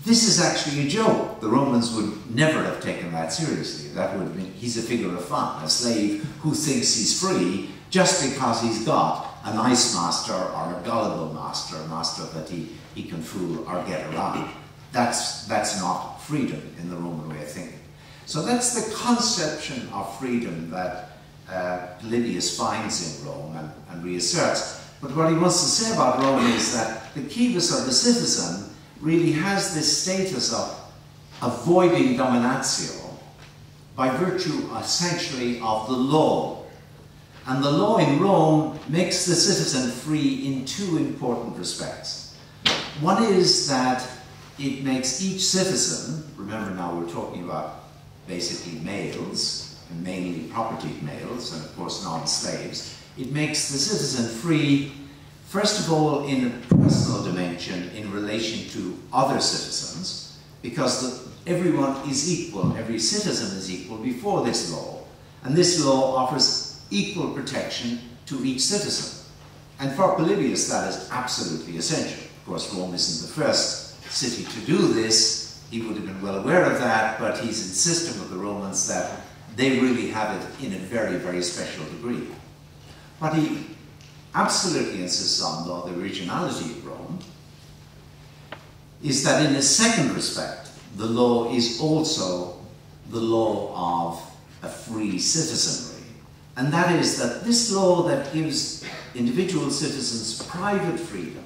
Speaker 3: This is actually a joke. The Romans would never have taken that seriously. That would mean he's a figure of fun, a slave who thinks he's free just because he's got a nice master or a gullible master, a master that he can fool or get around. That's not freedom in the Roman way of thinking. So that's the conception of freedom that Polybius finds in Rome and reasserts. But what he wants to say about Rome is that the civis of the citizen really has this status of avoiding dominatio by virtue, essentially, of the law. And the law in Rome makes the citizen free in two important respects. One is that it makes each citizen, remember now we're talking about basically males, and mainly propertied males, and of course non-slaves, it makes the citizen free, first of all, in a personal dimension in relation to other citizens, because everyone is equal, every citizen is equal before this law. And this law offers equal protection to each citizen. And for Polybius, that is absolutely essential. Of course, Rome isn't the first city to do this. He would have been well aware of that, but he's insisting with the Romans that they really have it in a very, very special degree. What he absolutely insists on, though, the originality of Rome, is that in a second respect, the law is also the law of a free citizenry. And that is that this law that gives individual citizens private freedom,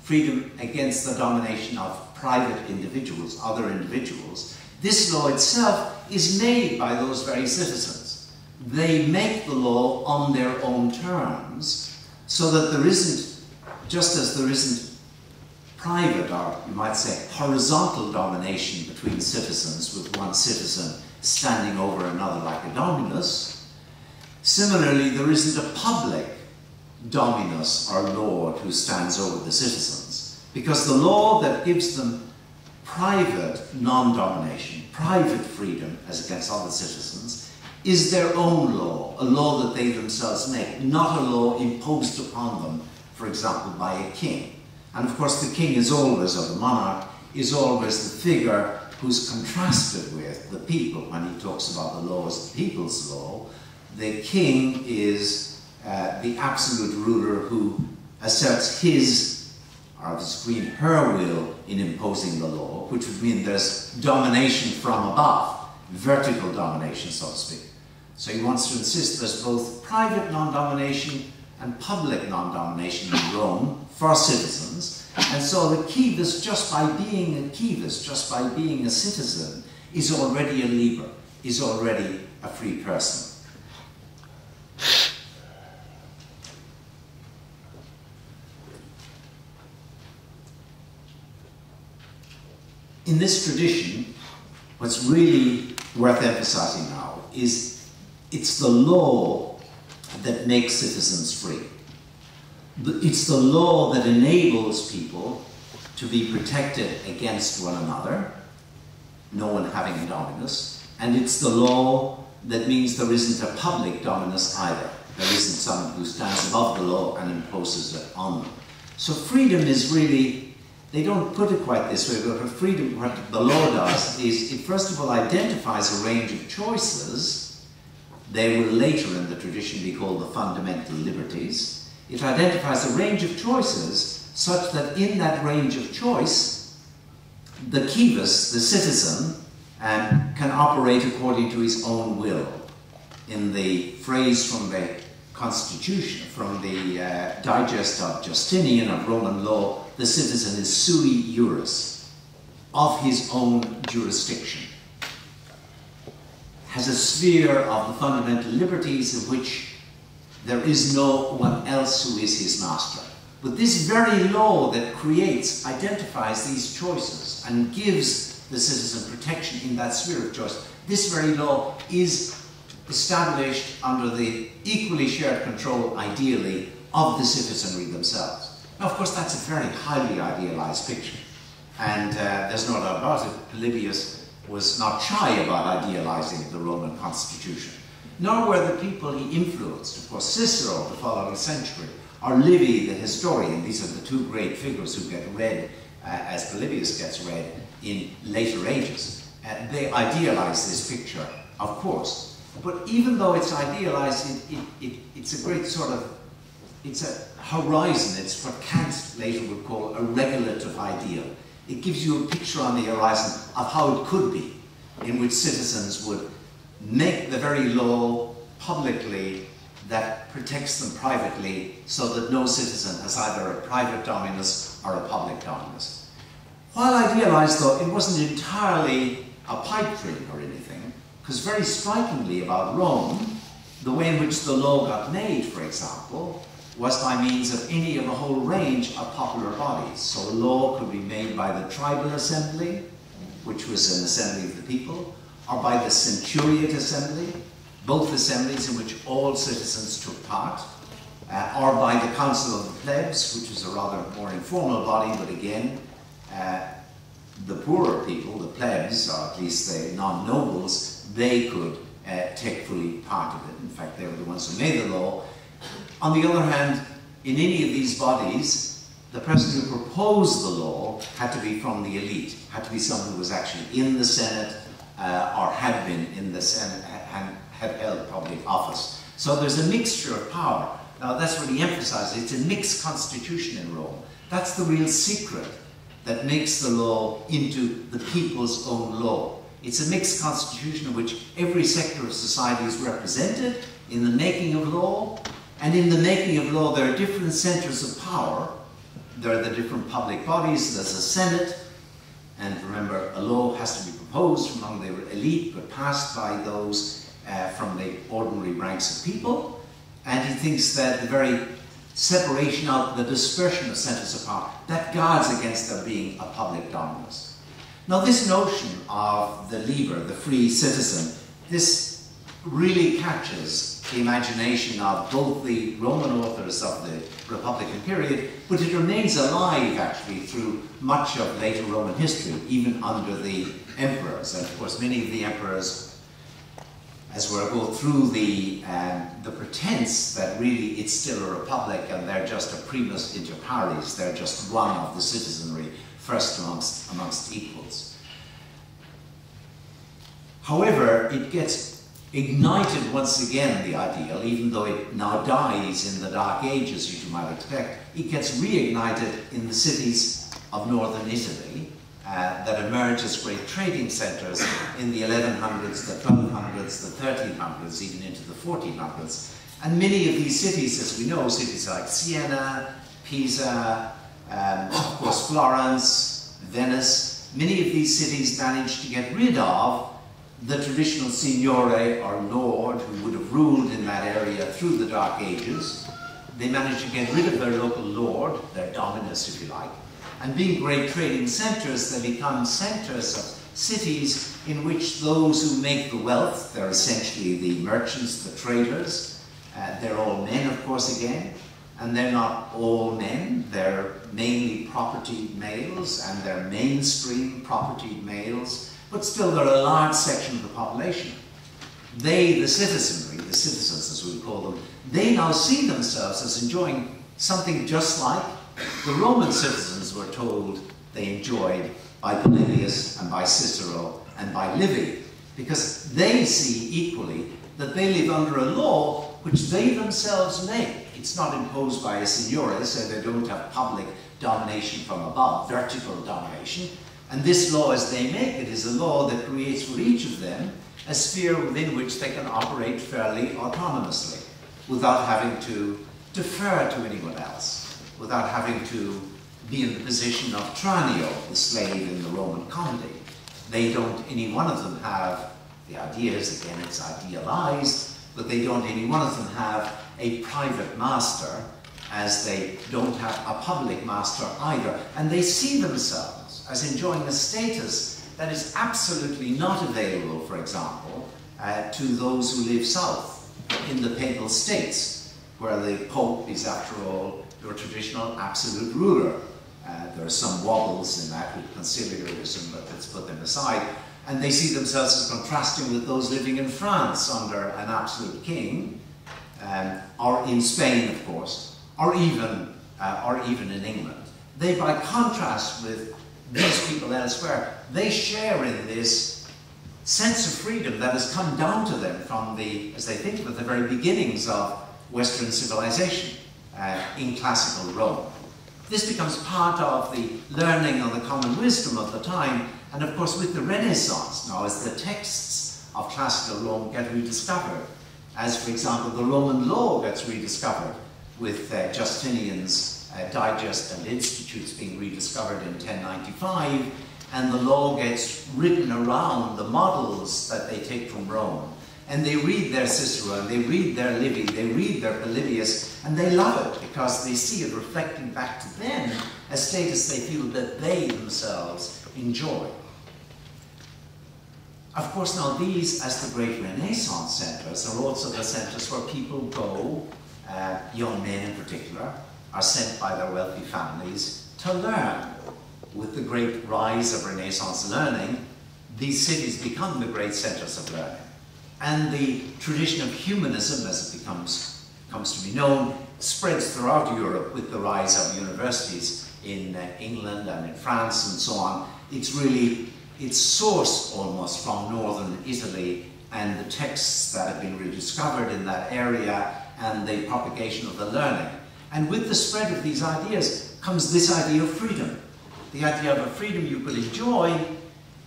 Speaker 3: freedom against the domination of private individuals, other individuals, this law itself is made by those very citizens. They make the law on their own terms, so that there isn't, just as there isn't private, or you might say horizontal domination between citizens, with one citizen standing over another like a dominus, similarly, there isn't a public dominus or lord who stands over the citizens, because the law that gives them private non-domination, private freedom as against other citizens, is their own law, a law that they themselves make, not a law imposed upon them, for example, by a king. And of course, the king is always, or the monarch, is always the figure who's contrasted with the people when he talks about the law as the people's law. The king is the absolute ruler who asserts his, or his queen, her will in imposing the law, which would mean there's domination from above, vertical domination, so to speak. So he wants to insist there's both private non-domination and public non-domination in Rome for citizens. And so the kivus, just by being a kivus, just by being a citizen, is already a liber, is already a free person. In this tradition, what's really worth emphasizing now is it's the law that makes citizens free. It's the law that enables people to be protected against one another, no one having a dominus, and it's the law that means there isn't a public dominus either. There isn't someone who stands above the law and imposes it on them. So freedom is really, they don't put it quite this way, but freedom, what the law does is it first of all identifies a range of choices. They will later in the tradition be called the fundamental liberties. It identifies a range of choices such that in that range of choice, the kivus, the citizen, can operate according to his own will. In the phrase from the Constitution, from the Digest of Justinian of Roman law, the citizen is sui juris, of his own jurisdiction, has a sphere of the fundamental liberties in which there is no one else who is his master. But this very law that creates, identifies these choices and gives the citizen protection in that sphere of choice, this very law is established under the equally shared control, ideally, of the citizenry themselves. Now, of course, that's a very highly idealized picture. And there's no doubt about it, Polybius was not shy about idealizing the Roman constitution. Nor were the people he influenced. Of course, Cicero, the following century, or Livy, the historian, these are the two great figures who get read as Polybius gets read in later ages. They idealize this picture, of course. But even though it's idealized, it's a great sort of, it's a horizon. It's what Kant later would call a regulative ideal. It gives you a picture on the horizon of how it could be, in which citizens would make the very law publicly that protects them privately, so that no citizen has either a private dominus or a public dominus. While idealized, though, it wasn't entirely a pipe dream or anything, because very strikingly about Rome, the way in which the law got made, for example, was by means of any of a whole range of popular bodies. So a law could be made by the tribal assembly, which was an assembly of the people, or by the centuriate assembly, both assemblies in which all citizens took part, or by the council of the plebs, which was a rather more informal body, but again, the poorer people, the plebs, or at least the non-nobles, they could take fully part of it. In fact, they were the ones who made the law. On the other hand, in any of these bodies, the person who proposed the law had to be from the elite, had to be someone who was actually in the Senate, or had been in the Senate, and had held public office. So there's a mixture of power. Now that's really emphasized. It's a mixed constitution in Rome. That's the real secret that makes the law into the people's own law. It's a mixed constitution in which every sector of society is represented in the making of law, and in the making of law there are different centers of power. There are the different public bodies. There's a Senate, and remember, a law has to be proposed among the elite, but passed by those from the ordinary ranks of people. And he thinks that the very separation out, the dispersion of centers of power, that guards against there being a public dominance. Now this notion of the Liber, the free citizen, this really catches the imagination of both the Roman authors of the Republican period, but it remains alive actually through much of later Roman history, even under the emperors. And of course many of the emperors, as we'll go through the pretense that really it's still a republic and they're just a primus inter pares, they're just one of the citizenry, first amongst equals. However, it gets ignited once again, the ideal, even though it now dies in the Dark Ages, as you might expect, it gets reignited in the cities of northern Italy, that emerge as great trading centers in the 1100s, the 1200s, the 1300s, even into the 1400s. And many of these cities, as we know, cities like Siena, Pisa, of course Florence, Venice, many of these cities managed to get rid of the traditional signore or lord who would have ruled in that area through the Dark Ages. They managed to get rid of their local lord, their dominus if you like, and being great trading centers, they become centers of cities in which those who make the wealth, they're essentially the merchants, the traders, they're all men, of course, again, and they're not all men, they're mainly propertied males, and they're mainstream propertied males, but still they're a large section of the population. They, the citizenry, the citizens as we call them, they now see themselves as enjoying something just like the Roman citizens were told they enjoyed by Polybius and by Cicero and by Livy, because they see equally that they live under a law which they themselves make. It's not imposed by a signore, so they don't have public domination from above, vertical domination. And this law, as they make it, is a law that creates for each of them a sphere within which they can operate fairly autonomously, without having to defer to anyone else, without having to be in the position of Tranio, the slave in the Roman comedy. They don't, any one of them have, the idea is, again, it's idealized, but they don't, any one of them have a private master, as they don't have a public master either. And they see themselves as enjoying a status that is absolutely not available, for example, to those who live south in the papal states, where the Pope is, after all, your traditional absolute ruler. There are some wobbles in that with conciliarism, but let's put them aside. And they see themselves as contrasting with those living in France under an absolute king, or in Spain, of course, or even in England. They, by contrast with these people elsewhere, they share in this sense of freedom that has come down to them from the, as they think, with the very beginnings of Western civilization in classical Rome. This becomes part of the learning of the common wisdom of the time, and of course with the Renaissance now, as the texts of classical Rome get rediscovered, as for example the Roman law gets rediscovered with Justinian's Digest and Institutes being rediscovered in 1095, and the law gets written around the models that they take from Rome. and they read their Cicero, and they read their Livy, they read their Polybius, and they love it because they see it reflecting back to them a status they feel that they themselves enjoy. Of course, now these, as the great Renaissance centres, are also the centres where people go, young men in particular, are sent by their wealthy families to learn. With the great rise of Renaissance learning, these cities become the great centres of learning. And the tradition of humanism, as it comes to be known, spreads throughout Europe with the rise of universities in England and in France and so on. It's sourced almost from northern Italy and the texts that have been rediscovered in that area and the propagation of the learning. And with the spread of these ideas comes this idea of freedom. The idea of a freedom you could enjoy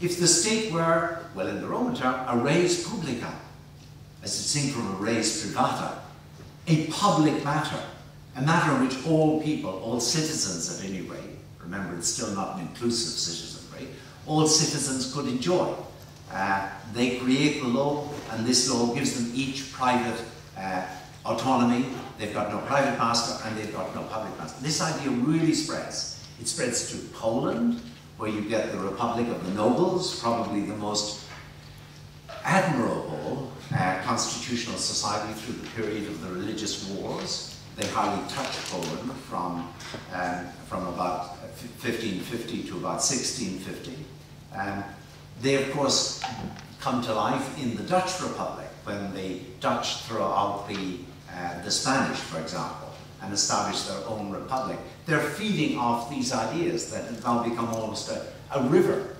Speaker 3: if the state were, well, in the Roman term, a res publica, as distinct from a res privata, a public matter, a matter in which all people, all citizens at any rate, remember it's still not an inclusive citizenry, all citizens could enjoy. They create the law, and this law gives them each private autonomy. They've got no private master, and they've got no public master. This idea really spreads. It spreads to Poland, where you get the Republic of the Nobles, probably the most admirable constitutional society through the period of the religious wars. They hardly touch Poland from about 1550 to about 1650. They, of course, come to life in the Dutch Republic, when the Dutch throw out the Spanish, for example, and establish their own republic. They're feeding off these ideas that have now become almost a river.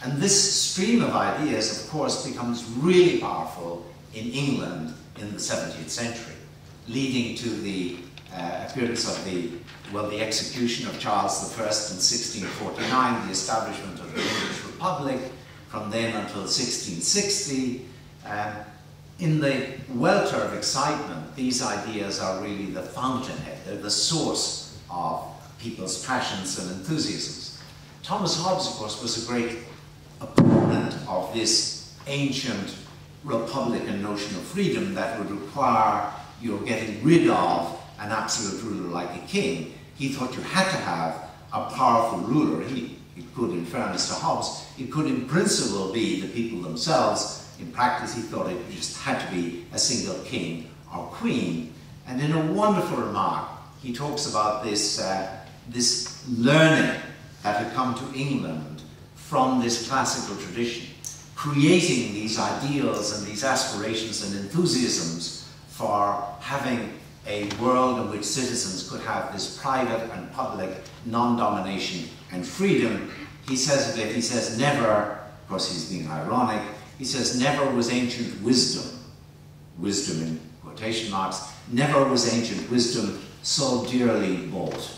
Speaker 3: And this stream of ideas, of course, becomes really powerful in England in the 17th century, leading to the appearance of the execution of Charles I in 1649, the establishment of the English Republic, from then until 1660. In the welter of excitement, these ideas are really the fountainhead, they're the source of people's passions and enthusiasms. Thomas Hobbes, of course, was a great opponent of this ancient republican notion of freedom that would require your getting rid of an absolute ruler like a king. He thought you had to have a powerful ruler. It could, in fairness to Hobbes, it could in principle be the people themselves. In practice, he thought it just had to be a single king or queen. And in a wonderful remark, he talks about this, this learning that had come to England from this classical tradition, creating these ideals and these aspirations and enthusiasms for having a world in which citizens could have this private and public non-domination and freedom. He says it, he says never, of course he's being ironic, he says never was ancient wisdom, wisdom in quotation marks, never was ancient wisdom so dearly bought,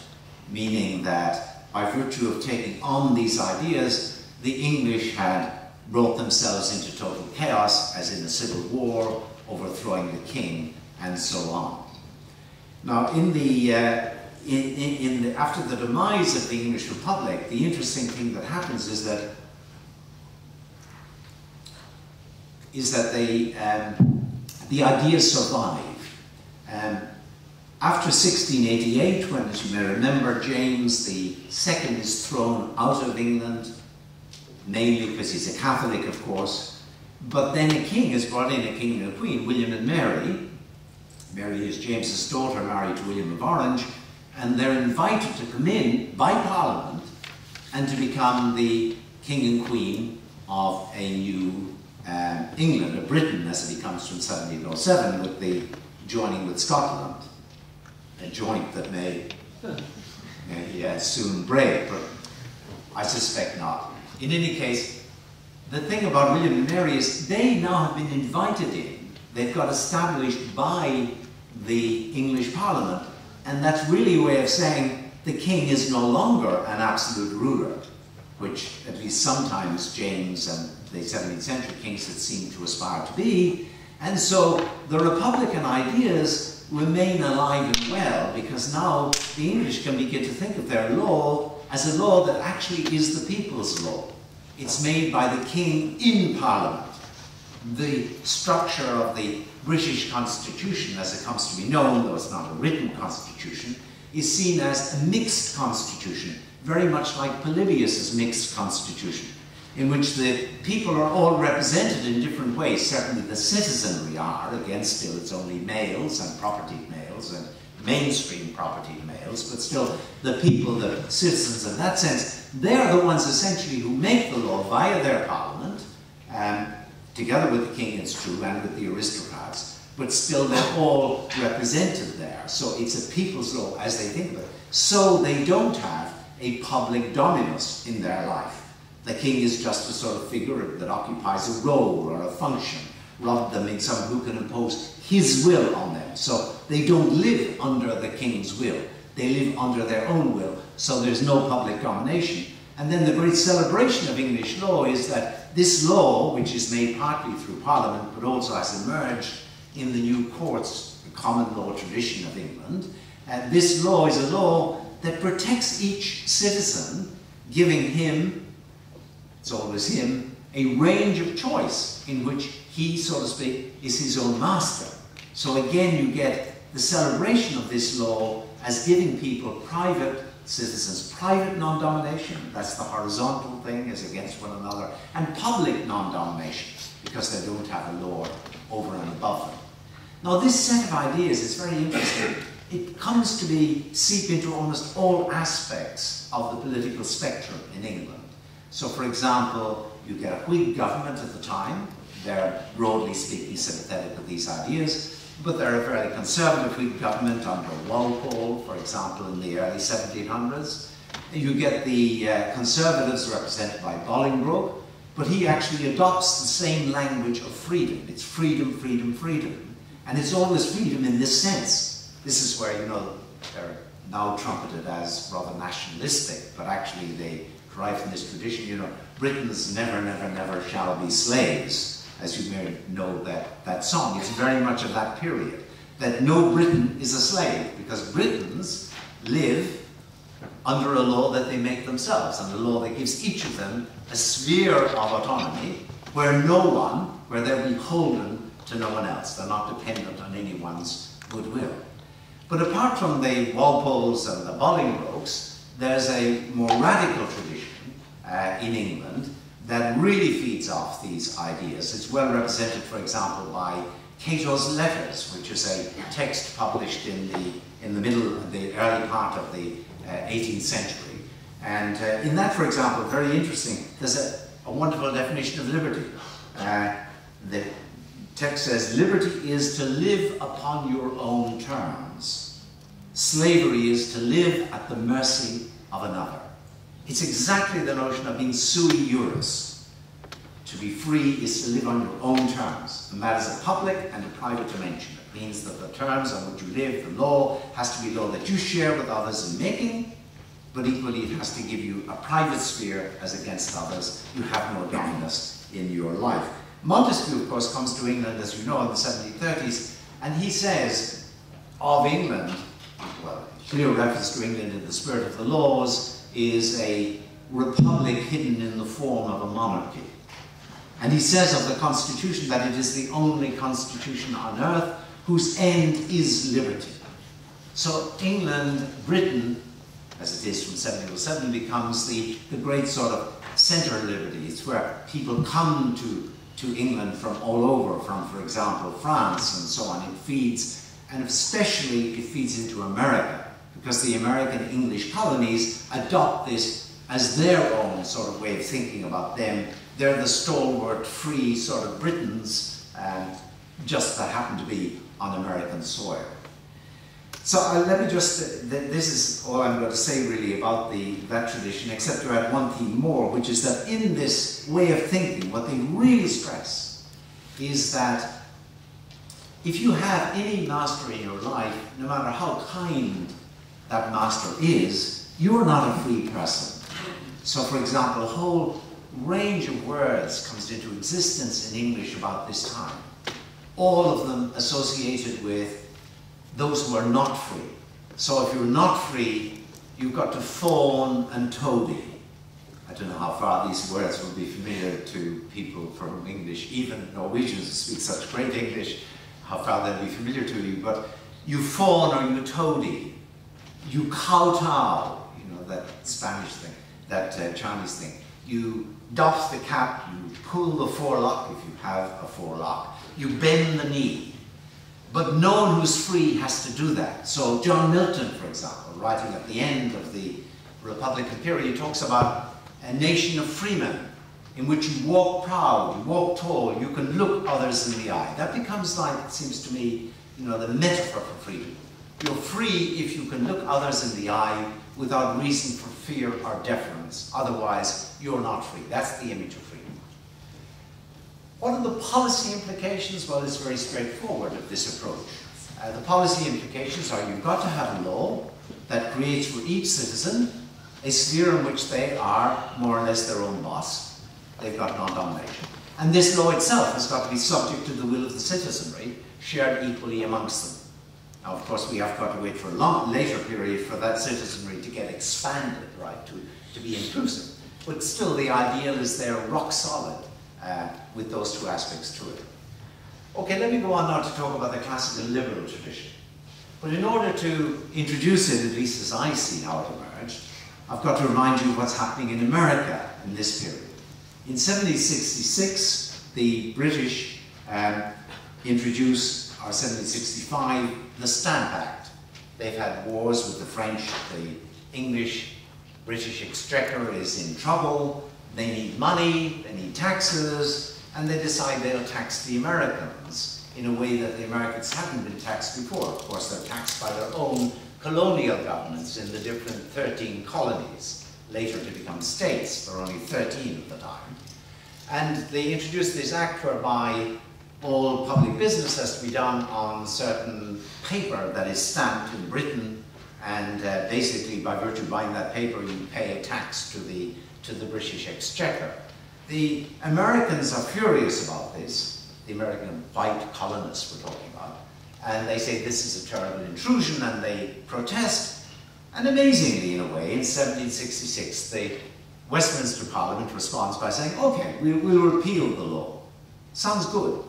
Speaker 3: meaning that by virtue of taking on these ideas, the English had brought themselves into total chaos, as in a civil war, overthrowing the king, and so on. Now, after the demise of the English Republic, the interesting thing that happens is that the ideas survive. After 1688, when, as you may remember, James II is thrown out of England, mainly because he's a Catholic, of course, but then a king is brought in, a king and a queen, William and Mary. Mary is James's daughter, married to William of Orange, and they're invited to come in by Parliament and to become the king and queen of a new England, or Britain, as it becomes from 1707, with the joining with Scotland, a joint that may soon break, but I suspect not. In any case, the thing about William and Mary is they now have been invited in. They've got established by the English Parliament, and that's really a way of saying the king is no longer an absolute ruler, which at least sometimes James and the 17th century kings had seemed to aspire to be. And so the republican ideas remain alive and well, because now the English can begin to think of their law as a law that actually is the people's law. It's made by the king in Parliament. the structure of the British Constitution, as it comes to be known, though it's not a written constitution, is seen as a mixed constitution, very much like Polybius's mixed constitution, in which the people are all represented in different ways. Certainly the citizenry are, again still it's only males and propertied males and mainstream propertied males, but still the people, the citizens in that sense, they're the ones essentially who make the law via their parliament, together with the king, it's true, and with the aristocrats, but still they're all represented there. So it's a people's law as they think of it. So they don't have a public dominus in their life. The king is just a sort of figure that occupies a role or a function, rather than being someone who can impose his will on them. So they don't live under the king's will. They live under their own will, so there's no public domination. And then the great celebration of English law is that this law, which is made partly through Parliament, but also has emerged in the new courts, the common law tradition of England, and this law is a law that protects each citizen, giving him, it's always him, a range of choice in which he, so to speak, is his own master. So again, you get the celebration of this law as giving people, private citizens, private non-domination, that's the horizontal thing, as against one another, and public non-domination, because they don't have a lord over and above them. Now this set of ideas is very interesting. It comes to be seep into almost all aspects of the political spectrum in England. So for example, you get a Whig government at the time. They're broadly speaking sympathetic with these ideas, but they're a very conservative Whig government under Walpole, for example, in the early 1700s. You get the Conservatives represented by Bolingbroke, but he actually adopts the same language of freedom. It's freedom, freedom, freedom. And it's always freedom in this sense. This is where, you know, they're now trumpeted as rather nationalistic, but actually they derive from this tradition, you know, Britons never, never, never shall be slaves, as you may know that song. It's very much of that period, that no Briton is a slave, because Britons live under a law that they make themselves, and a law that gives each of them a sphere of autonomy where they're beholden to no one else. They're not dependent on anyone's goodwill. But apart from the Walpoles and the Bolingbroks, there's a more radical tradition in England that really feeds off these ideas. It's well represented, for example, by Cato's Letters, which is a text published in the early part of the 18th century. And in that, for example, very interesting, there's a wonderful definition of liberty. The text says, liberty is to live upon your own terms. Slavery is to live at the mercy of another. It's exactly the notion of being sui juris. To be free is to live on your own terms, and that is a public and a private dimension. It means that the terms on which you live, the law, has to be law that you share with others in making, but equally it has to give you a private sphere as against others. You have no dominance in your life. Montesquieu, of course, comes to England, as you know, in the 1730s, and he says of England, well, clear reference to England in the spirit of the laws, is a republic hidden in the form of a monarchy. And he says of the Constitution that it is the only constitution on earth whose end is liberty. So England, Britain, as it is from 1707, becomes the great sort of center of liberty. It's where people come to England from all over, from, for example, France and so on. It feeds, and especially it feeds into America, because the American English colonies adopt this as their own sort of way of thinking about them. They're the stalwart, free sort of Britons, just that happen to be on American soil. So let me just, this is all I'm going to say really about that tradition, except to add one theme more, which is that in this way of thinking, what they really stress is that if you have any master in your life, no matter how kind that master is, you're not a free person. So for example, a whole range of words comes into existence in English about this time, all of them associated with those who are not free. So if you're not free, you've got to fawn and toady. I don't know how far these words will be familiar to people from English, even Norwegians who speak such great English, how far they'll be familiar to you, but you fawn or you toady, you kowtow, you know, that Spanish thing, that Chinese thing. You doff the cap, you pull the forelock if you have a forelock, you bend the knee. But no one who's free has to do that. So John Milton, for example, writing at the end of the Republican period, talks about a nation of freemen in which you walk proud, you walk tall, you can look others in the eye. That becomes like, it seems to me, you know, the metaphor for freedom. You're free if you can look others in the eye without reason for fear or deference. Otherwise, you're not free. That's the image of freedom. What are the policy implications? Well, it's very straightforward of this approach. The policy implications are you've got to have a law that creates for each citizen a sphere in which they are more or less their own boss. They've got non-domination. And this law itself has got to be subject to the will of the citizenry, shared equally amongst them. Now, of course, we have got to wait for a later period for that citizenry to get expanded, right, to be inclusive. But still, the ideal is they're rock solid with those two aspects to it. Okay, let me go on now to talk about the classical liberal tradition. But in order to introduce it, at least as I see how it emerged, I've got to remind you what's happening in America in this period. In 1766, the British introduced, or 1765, the Stamp Act. They've had wars with the French, the English, British exchequer is in trouble, they need money, they need taxes, and they decide they'll tax the Americans in a way that the Americans haven't been taxed before. Of course, they're taxed by their own colonial governments in the different 13 colonies, later to become states. There were only 13 at the time. And they introduced this act whereby all public business has to be done on certain paper that is stamped in Britain, and basically by virtue of buying that paper you pay a tax to the British exchequer. The Americans are furious about this, the American white colonists we're talking about, and they say this is a terrible intrusion, and they protest. And amazingly, in a way, in 1766, the Westminster Parliament responds by saying, okay, we'll repeal the law. Sounds good.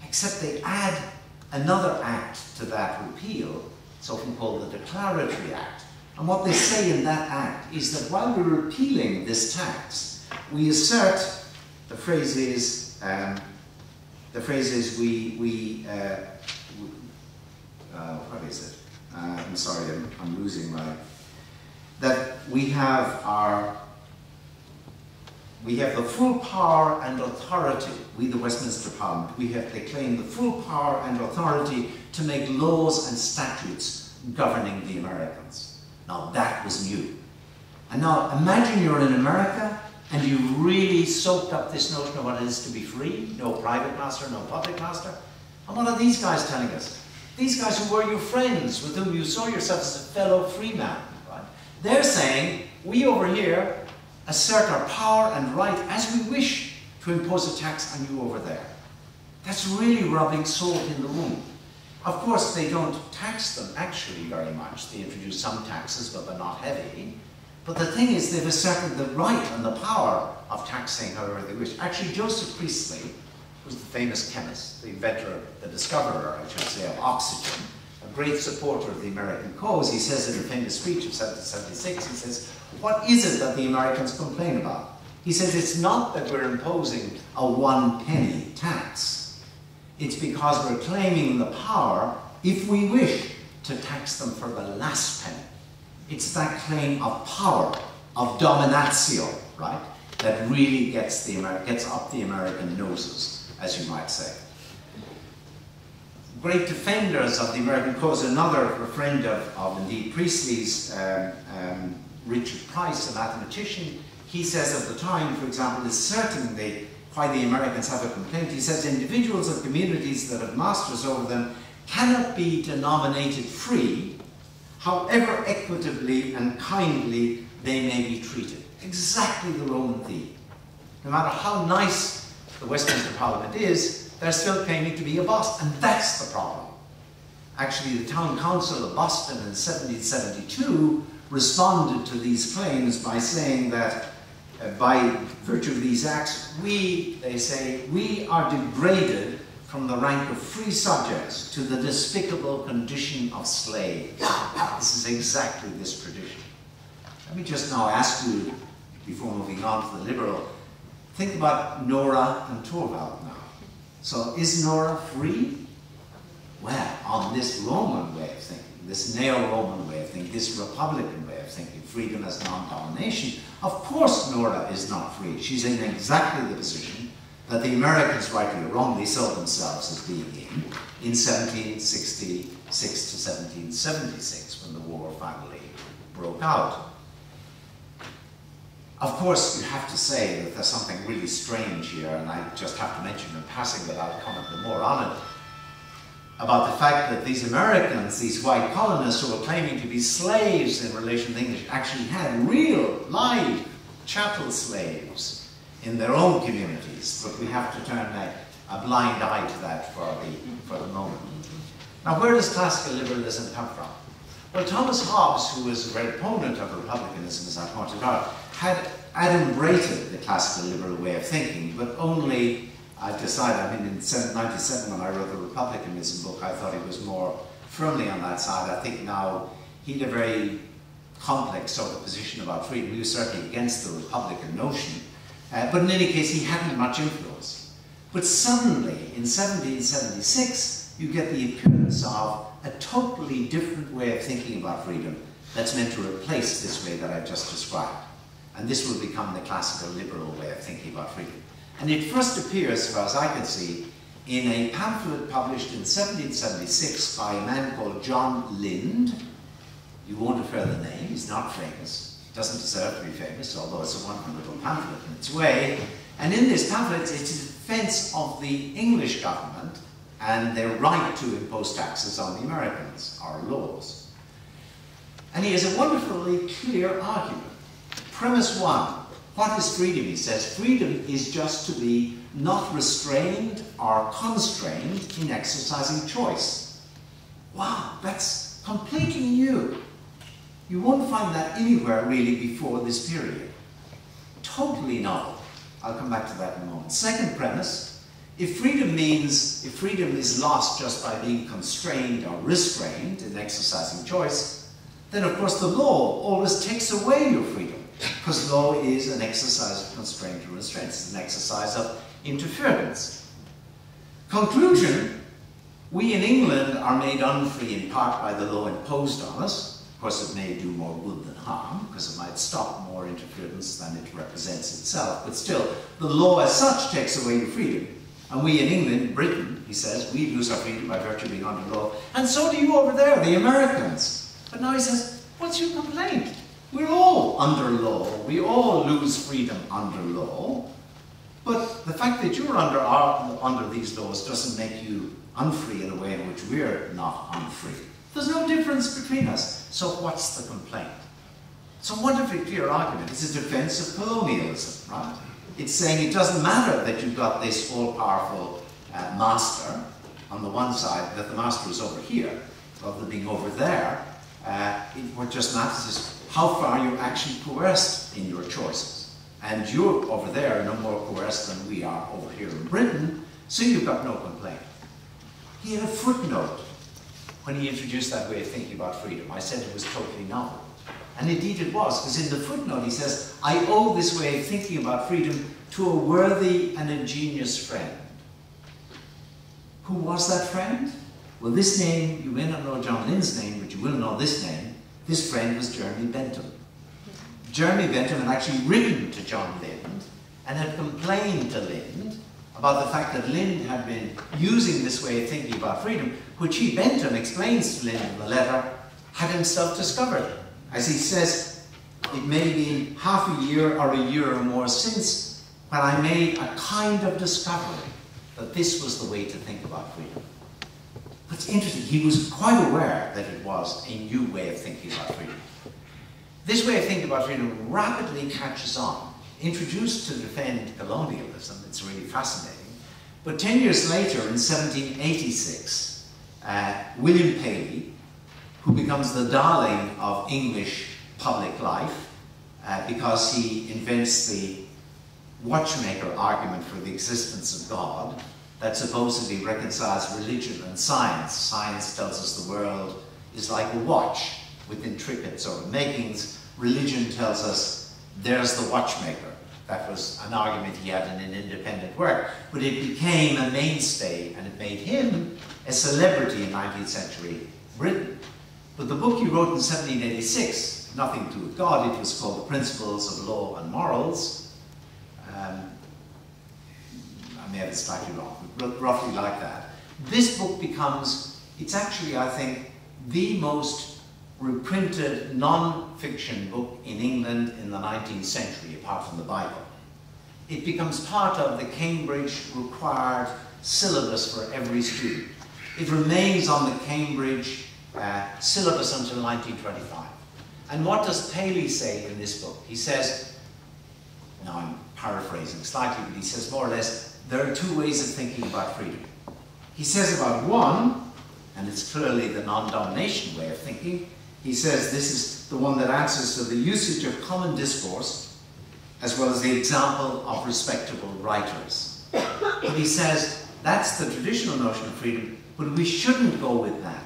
Speaker 3: Except they add another act to that repeal, it's often called the Declaratory Act. And what they say in that act is that while we're repealing this tax, we assert, the phrase is what is it? I'm sorry, I'm losing my, that we have the full power and authority, we the Westminster Parliament, they claim the full power and authority to make laws and statutes governing the Americans. Now that was new. And now imagine you're in America and you really soaked up this notion of what it is to be free, no private master, no public master. And what are these guys telling us? These guys who were your friends, with whom you saw yourself as a fellow free man, right? They're saying, we over here assert our power and right as we wish to impose a tax on you over there. That's really rubbing salt in the wound. Of course, they don't tax them actually very much. They introduce some taxes, but they're not heavy. But the thing is, they've asserted the right and the power of taxing however they wish. Actually, Joseph Priestley was the famous chemist, the inventor, the discoverer, I should say, of oxygen, a great supporter of the American cause. He says in a famous speech of 1776, he says, what is it that the Americans complain about? He says, it's not that we're imposing a 1 penny tax. It's because we're claiming the power, if we wish, to tax them for the last penny. It's that claim of power, of dominatio, right, that really gets up the American noses, as you might say. Great defenders of the American cause, another friend of indeed Priestley's, Richard Price, a mathematician, he says of the time, for example, is certainly why the Americans have a complaint. He says individuals and communities that have masters over them cannot be denominated free, however equitably and kindly they may be treated. Exactly the Roman theme. No matter how nice the Westminster Parliament is, they're still claiming to be a boss, and that's the problem. Actually, the Town Council of Boston in 1772 responded to these claims by saying that by virtue of these acts, they say, we are degraded from the rank of free subjects to the despicable condition of slaves. This is exactly this tradition. Let me just now ask you, before moving on to the liberal, think about Nora and Torvald now. So is Nora free? Well, on this Roman way of thinking, this neo-Roman way of thinking, this Republican way of thinking, freedom as non-domination, of course Nora is not free. She's in exactly the position that the Americans, rightly or wrongly, saw themselves as being in 1766 to 1776, when the war finally broke out. Of course, you have to say that there's something really strange here, and I just have to mention in passing without commenting more on it, about the fact that these Americans, these white colonists who were claiming to be slaves in relation to English, actually had real, live chattel slaves in their own communities, but we have to turn a blind eye to that for the moment. Now, where does classical liberalism come from? Well, Thomas Hobbes, who was a great opponent of republicanism, as I pointed out, had adumbrated the classical liberal way of thinking, but only, I decided, I mean, in 1997 when I wrote the Republicanism book, I thought he was more firmly on that side. I think now he had a very complex sort of position about freedom. He was certainly against the Republican notion, but in any case, he hadn't much influence. But suddenly, in 1776, you get the appearance of a totally different way of thinking about freedom that's meant to replace this way that I've just described. And this will become the classical liberal way of thinking about freedom. And it first appears, as far as I can see, in a pamphlet published in 1776 by a man called John Lind. You won't have heard the name, he's not famous. Doesn't deserve to be famous, although it's a wonderful little pamphlet in its way. And in this pamphlet, it's a defense of the English government and their right to impose taxes on the Americans, our laws. And he has a wonderfully clear argument. Premise one, what is freedom? He says, freedom is just to be not restrained or constrained in exercising choice. Wow, that's completely new. You won't find that anywhere really before this period. Totally novel. I'll come back to that in a moment. Second premise, if freedom is lost just by being constrained or restrained in exercising choice, then of course the law always takes away your freedom, because law is an exercise of constraint or restraint. It's an exercise of interference. Conclusion, we in England are made unfree in part by the law imposed on us. Of course, it may do more good than harm, because it might stop more interference than it represents itself. But still, the law as such takes away your freedom. And we in England, Britain, he says, we lose our freedom by virtue of being under law. And so do you over there, the Americans. But now he says, what's your complaint? We're all under law. We all lose freedom under law. But the fact that you're under these laws doesn't make you unfree in a way in which we're not unfree. There's no difference between us. So what's the complaint? It's a wonderfully clear argument. It's a defense of colonialism, right? It's saying it doesn't matter that you've got this all-powerful master on the one side, that the master is over here, rather than being over there. What just matters is how far you're actually coerced in your choices. And you're over there no more coerced than we are over here in Britain, so you've got no complaint. He had a footnote when he introduced that way of thinking about freedom. I said it was totally novel. And indeed it was, because in the footnote he says, I owe this way of thinking about freedom to a worthy and ingenious friend. Who was that friend? Well, this name, you may not know John Lind's name, but you will know this name. This friend was Jeremy Bentham. Jeremy Bentham had actually written to John Lind and had complained to Lind about the fact that Lind had been using this way of thinking about freedom, which he, Bentham, explains to Lind in the letter, had himself discovered. As he says, it may be half a year or more since when I made a kind of discovery that this was the way to think about freedom. But it's interesting, he was quite aware that it was a new way of thinking about freedom. This way of thinking about freedom rapidly catches on. Introduced to defend colonialism, it's really fascinating. But 10 years later, in 1786, William Paley, who becomes the darling of English public life, because he invents the watchmaker argument for the existence of God that supposedly reconciles religion and science. Science tells us the world is like a watch with intricate sort of makings. Religion tells us there's the watchmaker. That was an argument he had in an independent work. But it became a mainstay, and it made him a celebrity in 19th century Britain. But the book he wrote in 1786, nothing to do with God, it was called The Principles of Law and Morals. I may have it slightly wrong, but roughly like that. This book becomes, it's actually, I think, the most reprinted non-fiction book in England in the 19th century, apart from the Bible. It becomes part of the Cambridge required syllabus for every student. It remains on the Cambridge syllabus until 1925. And what does Paley say in this book? He says, now I'm paraphrasing slightly, but he says more or less, there are two ways of thinking about freedom. He says about one, and it's clearly the non-domination way of thinking, he says this is the one that answers to the usage of common discourse as well as the example of respectable writers. But he says that's the traditional notion of freedom, but we shouldn't go with that.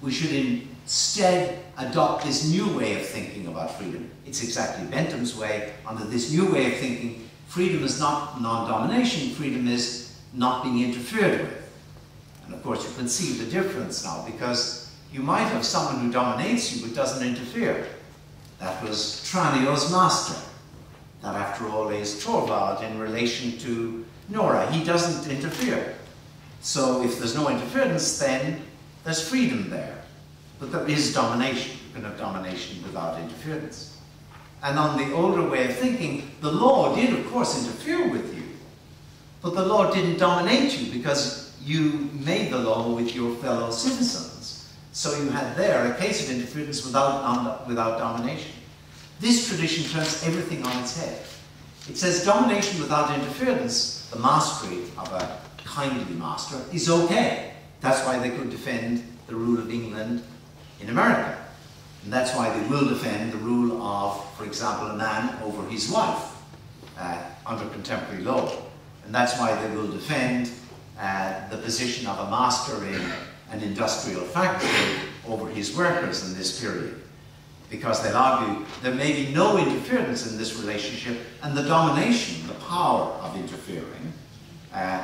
Speaker 3: We should instead adopt this new way of thinking about freedom. It's exactly Bentham's way. Under this new way of thinking, freedom is not non-domination, freedom is not being interfered with. And of course you can see the difference now, because you might have someone who dominates you but doesn't interfere. That was Tranio's master. That after all is Torvald in relation to Nora. He doesn't interfere. So if there's no interference, then there's freedom there. But there is domination. You can have domination without interference. And on the older way of thinking, the law did of course interfere with you. But the law didn't dominate you because you made the law with your fellow citizens. So you had there a case of interference without domination. This tradition turns everything on its head. It says domination without interference, the mastery of a kindly master, is okay. That's why they could defend the rule of England in America. And that's why they will defend the rule of, for example, a man over his wife under contemporary law. And that's why they will defend the position of a master in an industrial factory over his workers in this period. Because they'll argue there may be no interference in this relationship, and the domination, the power of interfering,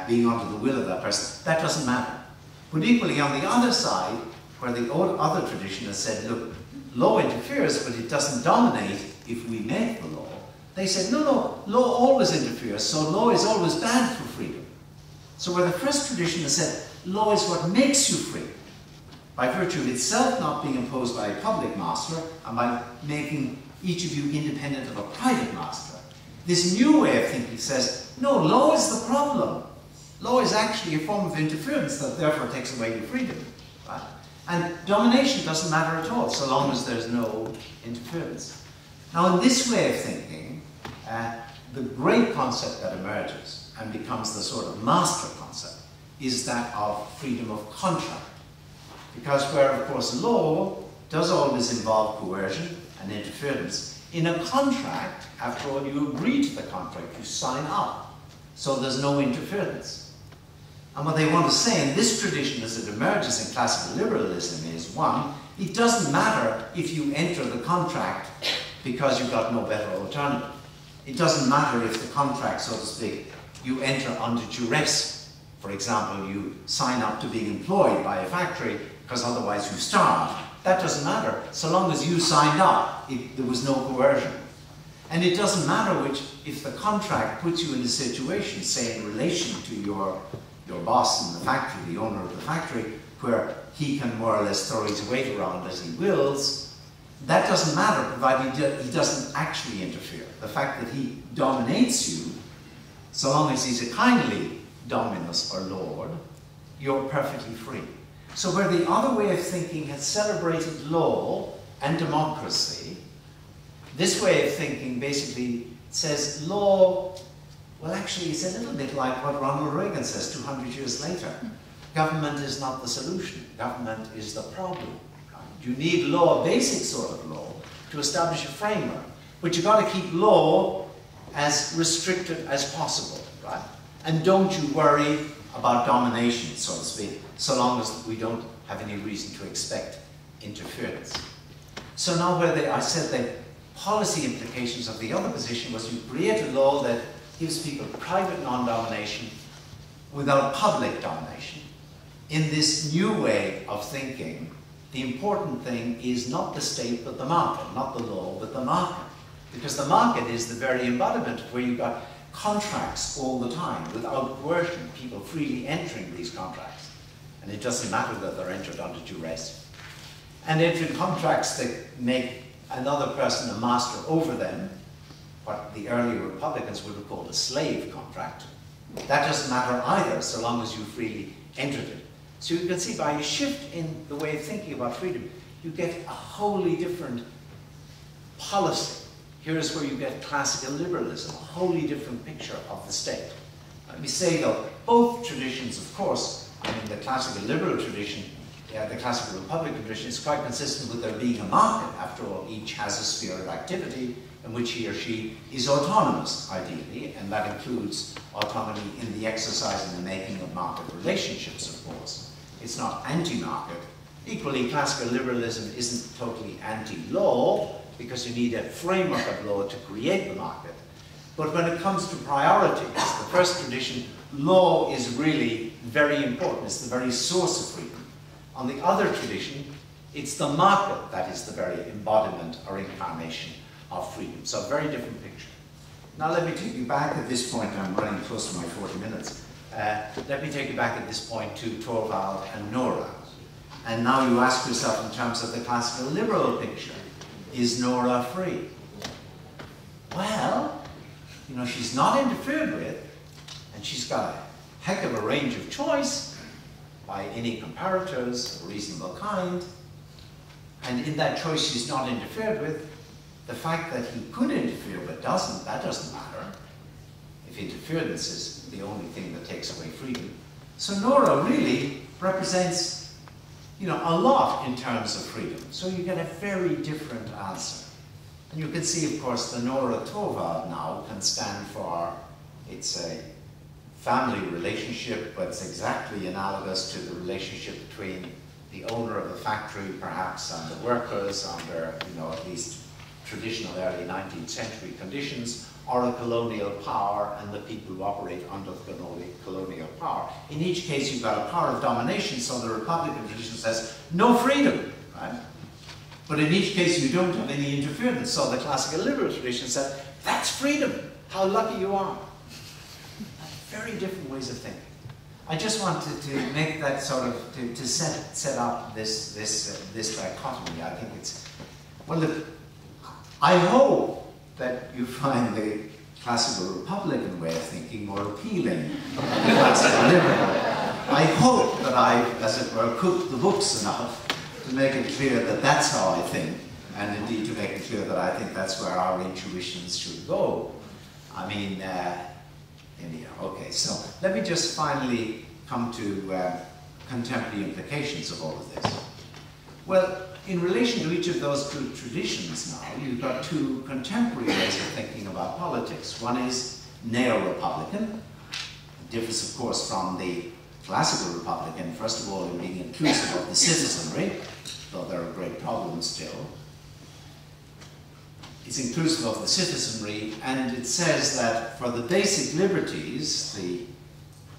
Speaker 3: being under the will of that person, that doesn't matter. But equally on the other side, where the other tradition has said, look, law interferes, but it doesn't dominate if we make the law. They said, no, law always interferes, so law is always bad for freedom. So where the first tradition has said, law is what makes you free, by virtue of itself not being imposed by a public master, and by making each of you independent of a private master. This new way of thinking says, no, law is the problem. Law is actually a form of interference that therefore takes away your freedom. Right? And domination doesn't matter at all, so long as there's no interference. Now in this way of thinking, the great concept that emerges and becomes the sort of master concept is that of freedom of contract. Because where, of course, law does always involve coercion and interference, in a contract, after all, you agree to the contract, you sign up, so there's no interference. And what they want to say in this tradition as it emerges in classical liberalism is, one, it doesn't matter if you enter the contract because you've got no better alternative. It doesn't matter if the contract, so to speak, you enter under duress. For example, you sign up to being employed by a factory because otherwise you starve. That doesn't matter. So long as you signed up, there was no coercion. And it doesn't matter if the contract puts you in a situation, say in relation to your boss in the factory, the owner of the factory, where he can more or less throw his weight around as he wills. That doesn't matter, provided he doesn't actually interfere. The fact that he dominates you, so long as he's a kindly dominus or lord, you're perfectly free. So where the other way of thinking has celebrated law and democracy, this way of thinking basically says law, well actually it's a little bit like what Ronald Reagan says 200 years later. Government is not the solution, government is the problem. You need law, a basic sort of law, to establish a framework. But you've got to keep law as restricted as possible, right? And don't you worry about domination, so to speak, so long as we don't have any reason to expect interference. So now I said the policy implications of the other position was you create a law that gives people private non-domination without public domination. In this new way of thinking, the important thing is not the state but the market, not the law but the market. Because the market is the very embodiment of where you've got contracts all the time without coercion, people freely entering these contracts. And it doesn't matter that they're entered under duress. And entering contracts that make another person a master over them, what the early Republicans would have called a slave contract. That doesn't matter either, so long as you freely entered it. So you can see by a shift in the way of thinking about freedom, you get a wholly different policy. Here's where you get classical liberalism, a wholly different picture of the state. Let me say though, both traditions, of course, I mean the classical liberal tradition, the classical Republican tradition is quite consistent with there being a market. After all, each has a sphere of activity in which he or she is autonomous, ideally, and that includes autonomy in the exercise and the making of market relationships, of course. It's not anti-market. Equally, classical liberalism isn't totally anti-law, because you need a framework of law to create the market. But when it comes to priorities, the first tradition, law is really very important. It's the very source of freedom. On the other tradition, it's the market that is the very embodiment or incarnation of freedom. So a very different picture. Now let me take you back at this point. I'm running close to my 40 minutes. Let me take you back at this point to Torvald and Nora. And now you ask yourself in terms of the classical liberal picture, is Nora free? Well, you know, she's not interfered with, and she's got a heck of a range of choice by any comparators of a reasonable kind. And in that choice she's not interfered with, the fact that he could interfere but doesn't, that doesn't matter. If interference is the only thing that takes away freedom. So Nora really represents, you know, a lot in terms of freedom. So you get a very different answer. And you can see, of course, the Nora Torvald now can stand for, it's a family relationship, but it's exactly analogous to the relationship between the owner of the factory, perhaps, and the workers under, you know, at least traditional early 19th century conditions, or a colonial power and the people who operate under the colonial power. In each case, you've got a power of domination, so the Republican tradition says, no freedom, right? But in each case, you don't have any interference. So the classical liberal tradition said, that's freedom, how lucky you are. Very different ways of thinking. I just wanted to make that sort of, to set up this dichotomy. I think it's, well, look, I hope that you find the classical Republican way of thinking more appealing than the classical liberal. I hope that I, as it were, cooked the books enough to make it clear that that's how I think, and indeed to make it clear that I think that's where our intuitions should go. I mean, anyhow, okay, so let me just finally come to contemporary implications of all of this. Well, in relation to each of those two traditions now, you've got two contemporary ways of thinking about politics. One is neo-Republican. It differs, of course, from the classical Republican, first of all, in being inclusive of the citizenry, though there are great problems still. It's inclusive of the citizenry, and it says that for the basic liberties, the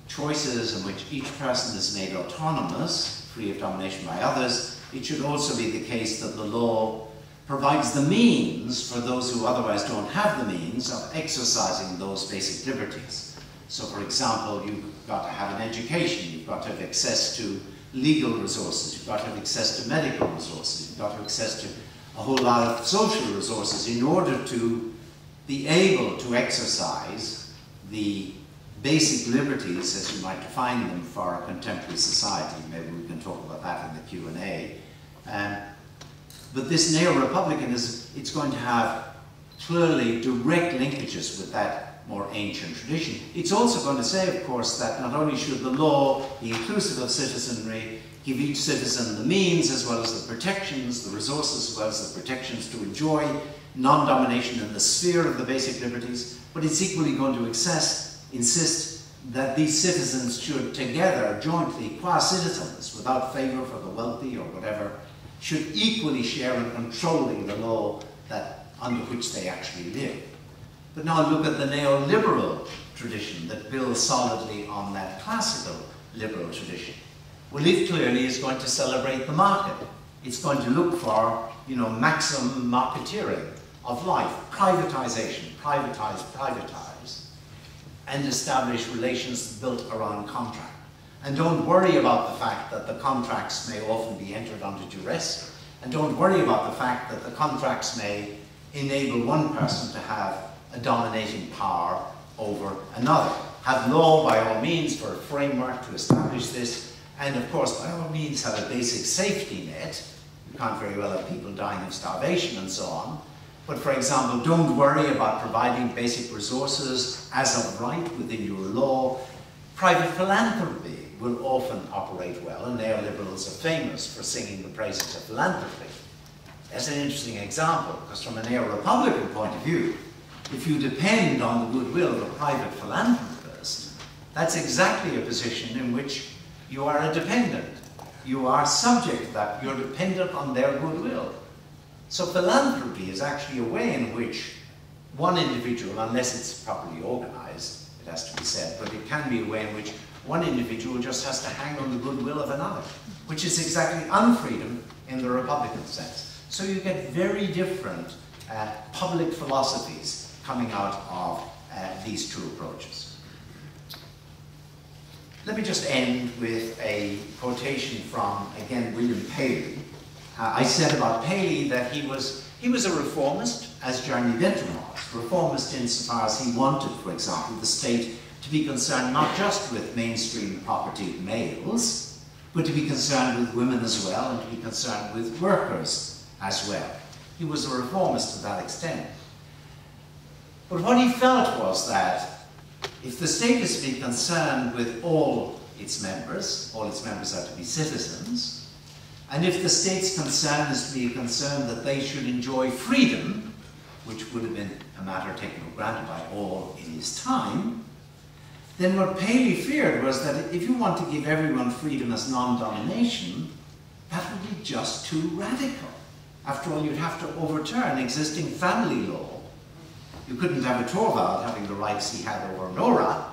Speaker 3: choices in which each person is made autonomous, free of domination by others, it should also be the case that the law provides the means for those who otherwise don't have the means of exercising those basic liberties. So, for example, you've got to have an education, you've got to have access to legal resources, you've got to have access to medical resources, you've got to have access to a whole lot of social resources in order to be able to exercise the basic liberties, as you might define them, for a contemporary society. Maybe we can talk about that in the Q&A. But this neo-republicanism, it's going to have clearly direct linkages with that more ancient tradition. It's also going to say, of course, that not only should the law be inclusive of citizenry, give each citizen the means as well as the protections, the resources as well as the protections to enjoy non-domination in the sphere of the basic liberties, but it's equally going to insist that these citizens should together, jointly, qua citizens, without favour for the wealthy or whatever, should equally share in controlling the law under which they actually live. But now look at the neoliberal tradition that builds solidly on that classical liberal tradition. Well, it clearly is going to celebrate the market. It's going to look for, maximum marketeering of life, privatization, privatize, and establish relations built around contract. And don't worry about the fact that the contracts may often be entered under duress, and don't worry about the fact that the contracts may enable one person to have a dominating power over another. Have law by all means for a framework to establish this, and of course by all means have a basic safety net. You can't very well have people dying of starvation and so on. But for example, don't worry about providing basic resources as of right within your law. Private philanthropy will often operate well, and neoliberals are famous for singing the praises of philanthropy. That's an interesting example, because from a neo-republican point of view, if you depend on the goodwill of a private philanthropist, that's exactly a position in which you are a dependent. You are subject to that. You're dependent on their goodwill. So philanthropy is actually a way in which one individual, unless it's properly organized, it has to be said, but it can be a way in which one individual just has to hang on the goodwill of another, which is exactly unfreedom in the Republican sense. So you get very different public philosophies coming out of these two approaches. Let me just end with a quotation from, again, William Paley. I said about Paley that he was a reformist, as Jeremy Bentham was. Reformist insofar as he wanted, for example, the state to be concerned not just with mainstream property males, but to be concerned with women as well, and to be concerned with workers as well. He was a reformist to that extent. But what he felt was that if the state is to be concerned with all its members are to be citizens, and if the state's concern is to be concerned that they should enjoy freedom, which would have been a matter taken for granted by all in his time, then what Paley feared was that if you want to give everyone freedom as non-domination, that would be just too radical. After all, you'd have to overturn existing family law. You couldn't have a Torvald having the rights he had over Nora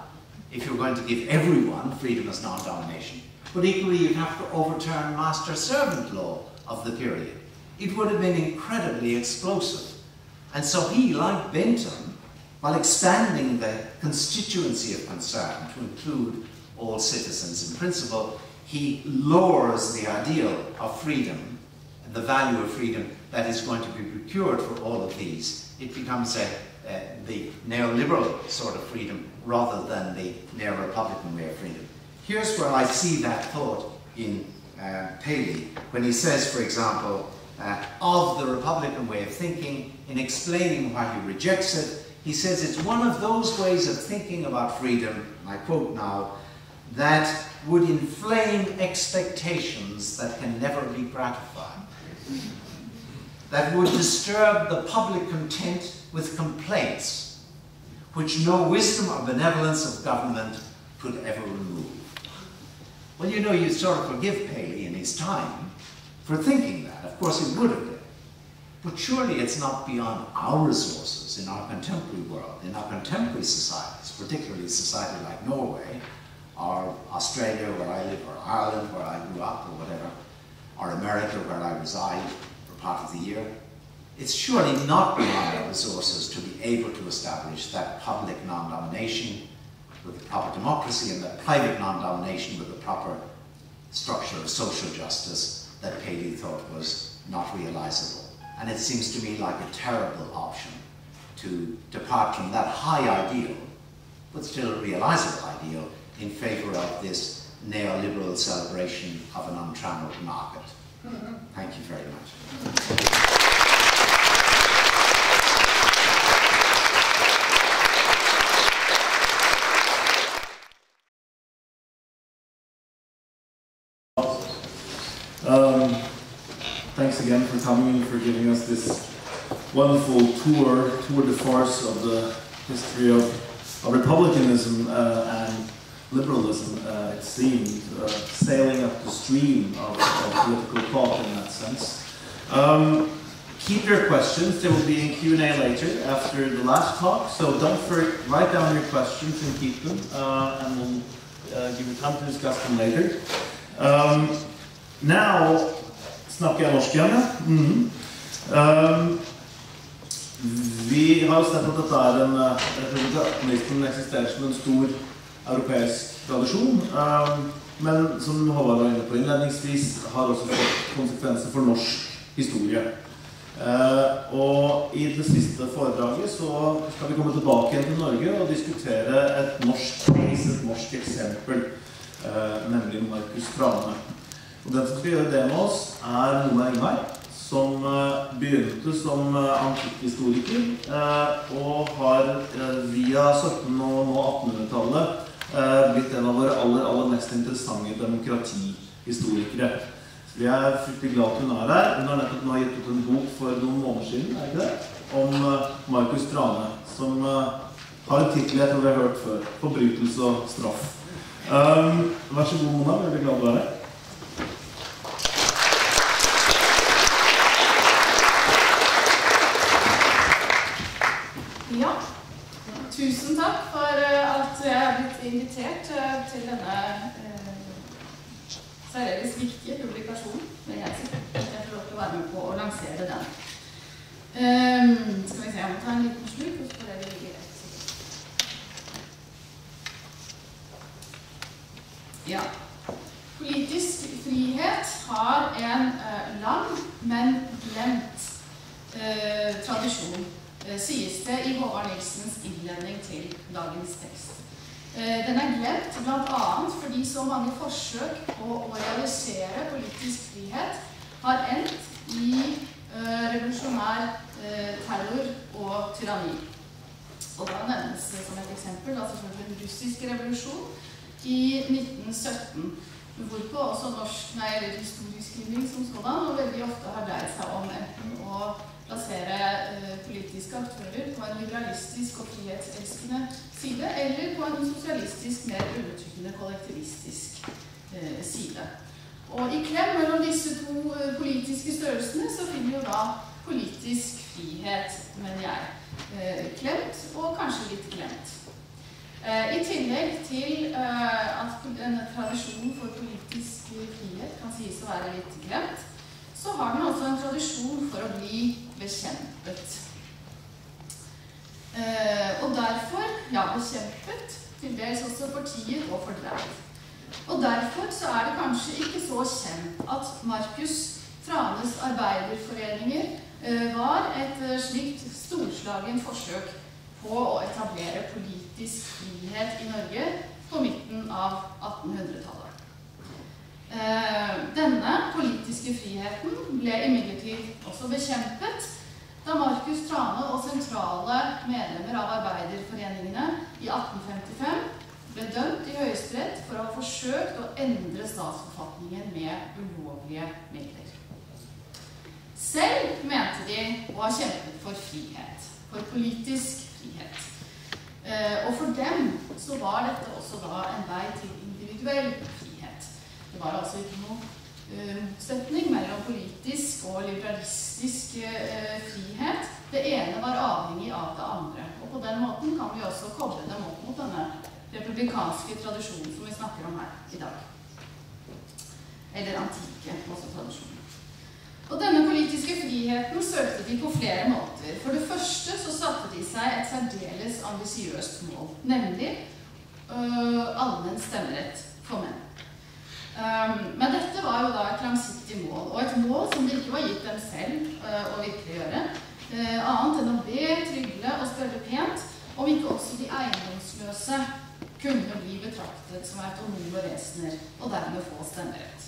Speaker 3: if you're going to give everyone freedom as non-domination. But equally, you'd have to overturn master-servant law of the period. It would have been incredibly explosive. And so he, like Bentham, while expanding the constituency of concern to include all citizens in principle, he lowers the ideal of freedom, the value of freedom that is going to be procured for all of these. It becomes the neoliberal sort of freedom rather than the neo-republican way of freedom. Here's where I see that thought in Paley, when he says, for example, of the Republican way of thinking, in explaining why he rejects it, he says it's one of those ways of thinking about freedom, and I quote now, that would inflame expectations that can never be gratified, that would disturb the public content with complaints, which no wisdom or benevolence of government could ever remove. Well, you know, you sort of forgive Paley in his time for thinking that. Of course, he would have been. But surely it's not beyond our resources in our contemporary world, in our contemporary societies, particularly a society like Norway, or Australia, where I live, or Ireland, where I grew up, or whatever, or America, where I reside for part of the year. It's surely not beyond our resources to be able to establish that public non-domination with the proper democracy and that private non-domination with the proper structure of social justice that Paley thought was not realizable. And it seems to me like a terrible option to depart from that high ideal, but still a realizable ideal, in favor of this neoliberal celebration of an untrammeled market. Thank you very much.
Speaker 1: Thanks again for coming and for giving us this wonderful tour de force of the history of republicanism and liberalism, it seemed, sailing up the stream of political thought in that sense. Keep your questions. There will be a Q&A later after the last talk, so don't forget, write down your questions and keep them, and we'll give you time to discuss them later. Now, snakker jeg norsk igjen, vi har jo sett at dette en republikanismen eksisterer som en stor europeisk tradisjon, men som Håvard var inne på innledningsvis, har også fått konsekvenser for norsk historie. Og i det siste foredraget så skal vi komme tilbake igjen til Norge og diskutere et norsk case, et norsk eksempel, nemlig Markus Trane. Og den som skal gjøre det med oss Mona Engberg, som begynte som antikkhistoriker og har via 1700- og nå 1800-tallet blitt en av våre aller mest interessante demokratihistorikere. Vi fryktelig glad at hun her. Hun har nettopp nå gitt ut en bok for noen måneder siden, ikke det? Om Markus Trane, som har en titel jeg tror vi har hørt før, Forbrytelse og straff. Vær så god, Mona, veldig glad du her.
Speaker 4: Ja, tusen takk for at jeg har blitt invitert til denne særdeles viktige publikasjon, men jeg får lov til å være med på å lansere den. Skal vi se, jeg må ta en liten slurk, og så får det ligge rett. Ja, politisk frihet har en lang, men glemt tradisjon, sies det i Håvard Nilsens innledning til dagens tekst. Den glemt blant annet fordi så mange forsøk på å realisere politisk frihet har endt i revolusjonær terror og tyranni. Og da nevnes som et eksempel selvfølgelig den russiske revolusjon i 1917, hvorpå også historieskrivning som sådan, og veldig ofte har dreid seg om enten å plassere politiske aktører på en liberalistisk og frihetselskende side, eller på en sosialistisk, mer undertrykkende kollektivistisk side. Og i klem mellom disse to politiske størrelsene så finner jo da politisk frihet, mener jeg, klemt og kanskje litt glemt. I tillegg til at denne tradisjonen for politisk frihet kan sies å være litt glemt, så har den også en tradisjon for å bli bekjempet. Og derfor, bekjempet, til dels også fortiet og fordreid. Og derfor så det kanskje ikke så kjent at Markus Tranes arbeiderforeninger var et slikt storslagen forsøk på å etablere politisk frihet i Norge på midten av 1800-tallet. Denne politiske friheten ble imidlertid også bekjempet da Markus Trane og sentrale medlemmer av arbeiderforeningene i 1855 ble dømt i Høyesterett for å ha forsøkt å endre statsforfatningen med ulovlige midler. Selv mente de å ha kjempet for frihet, for politisk frihet. Og for dem så var dette også da en vei til individuell frihet. Det var altså ikke noe motsetning mellom politisk og liberalistisk frihet. Det ene var avhengig av det andre. Og på den måten kan vi også koble dem opp mot denne republikanske tradisjonen som vi snakker om her i dag. Eller antike også tradisjonen. Og denne politiske friheten søkte de på flere måter. For det første så satte de seg et særdeles ambisiøst mål, nemlig allmenn stemmerett for menn. Men dette var jo da et langsiktig mål, og et mål som det ikke var gitt dem selv å virkeliggjøre, annet enn å be, trygle og spørre pent, om ikke også de eiendomsløse kunne bli betraktet som autonome vesener, og dermed få stemmerett.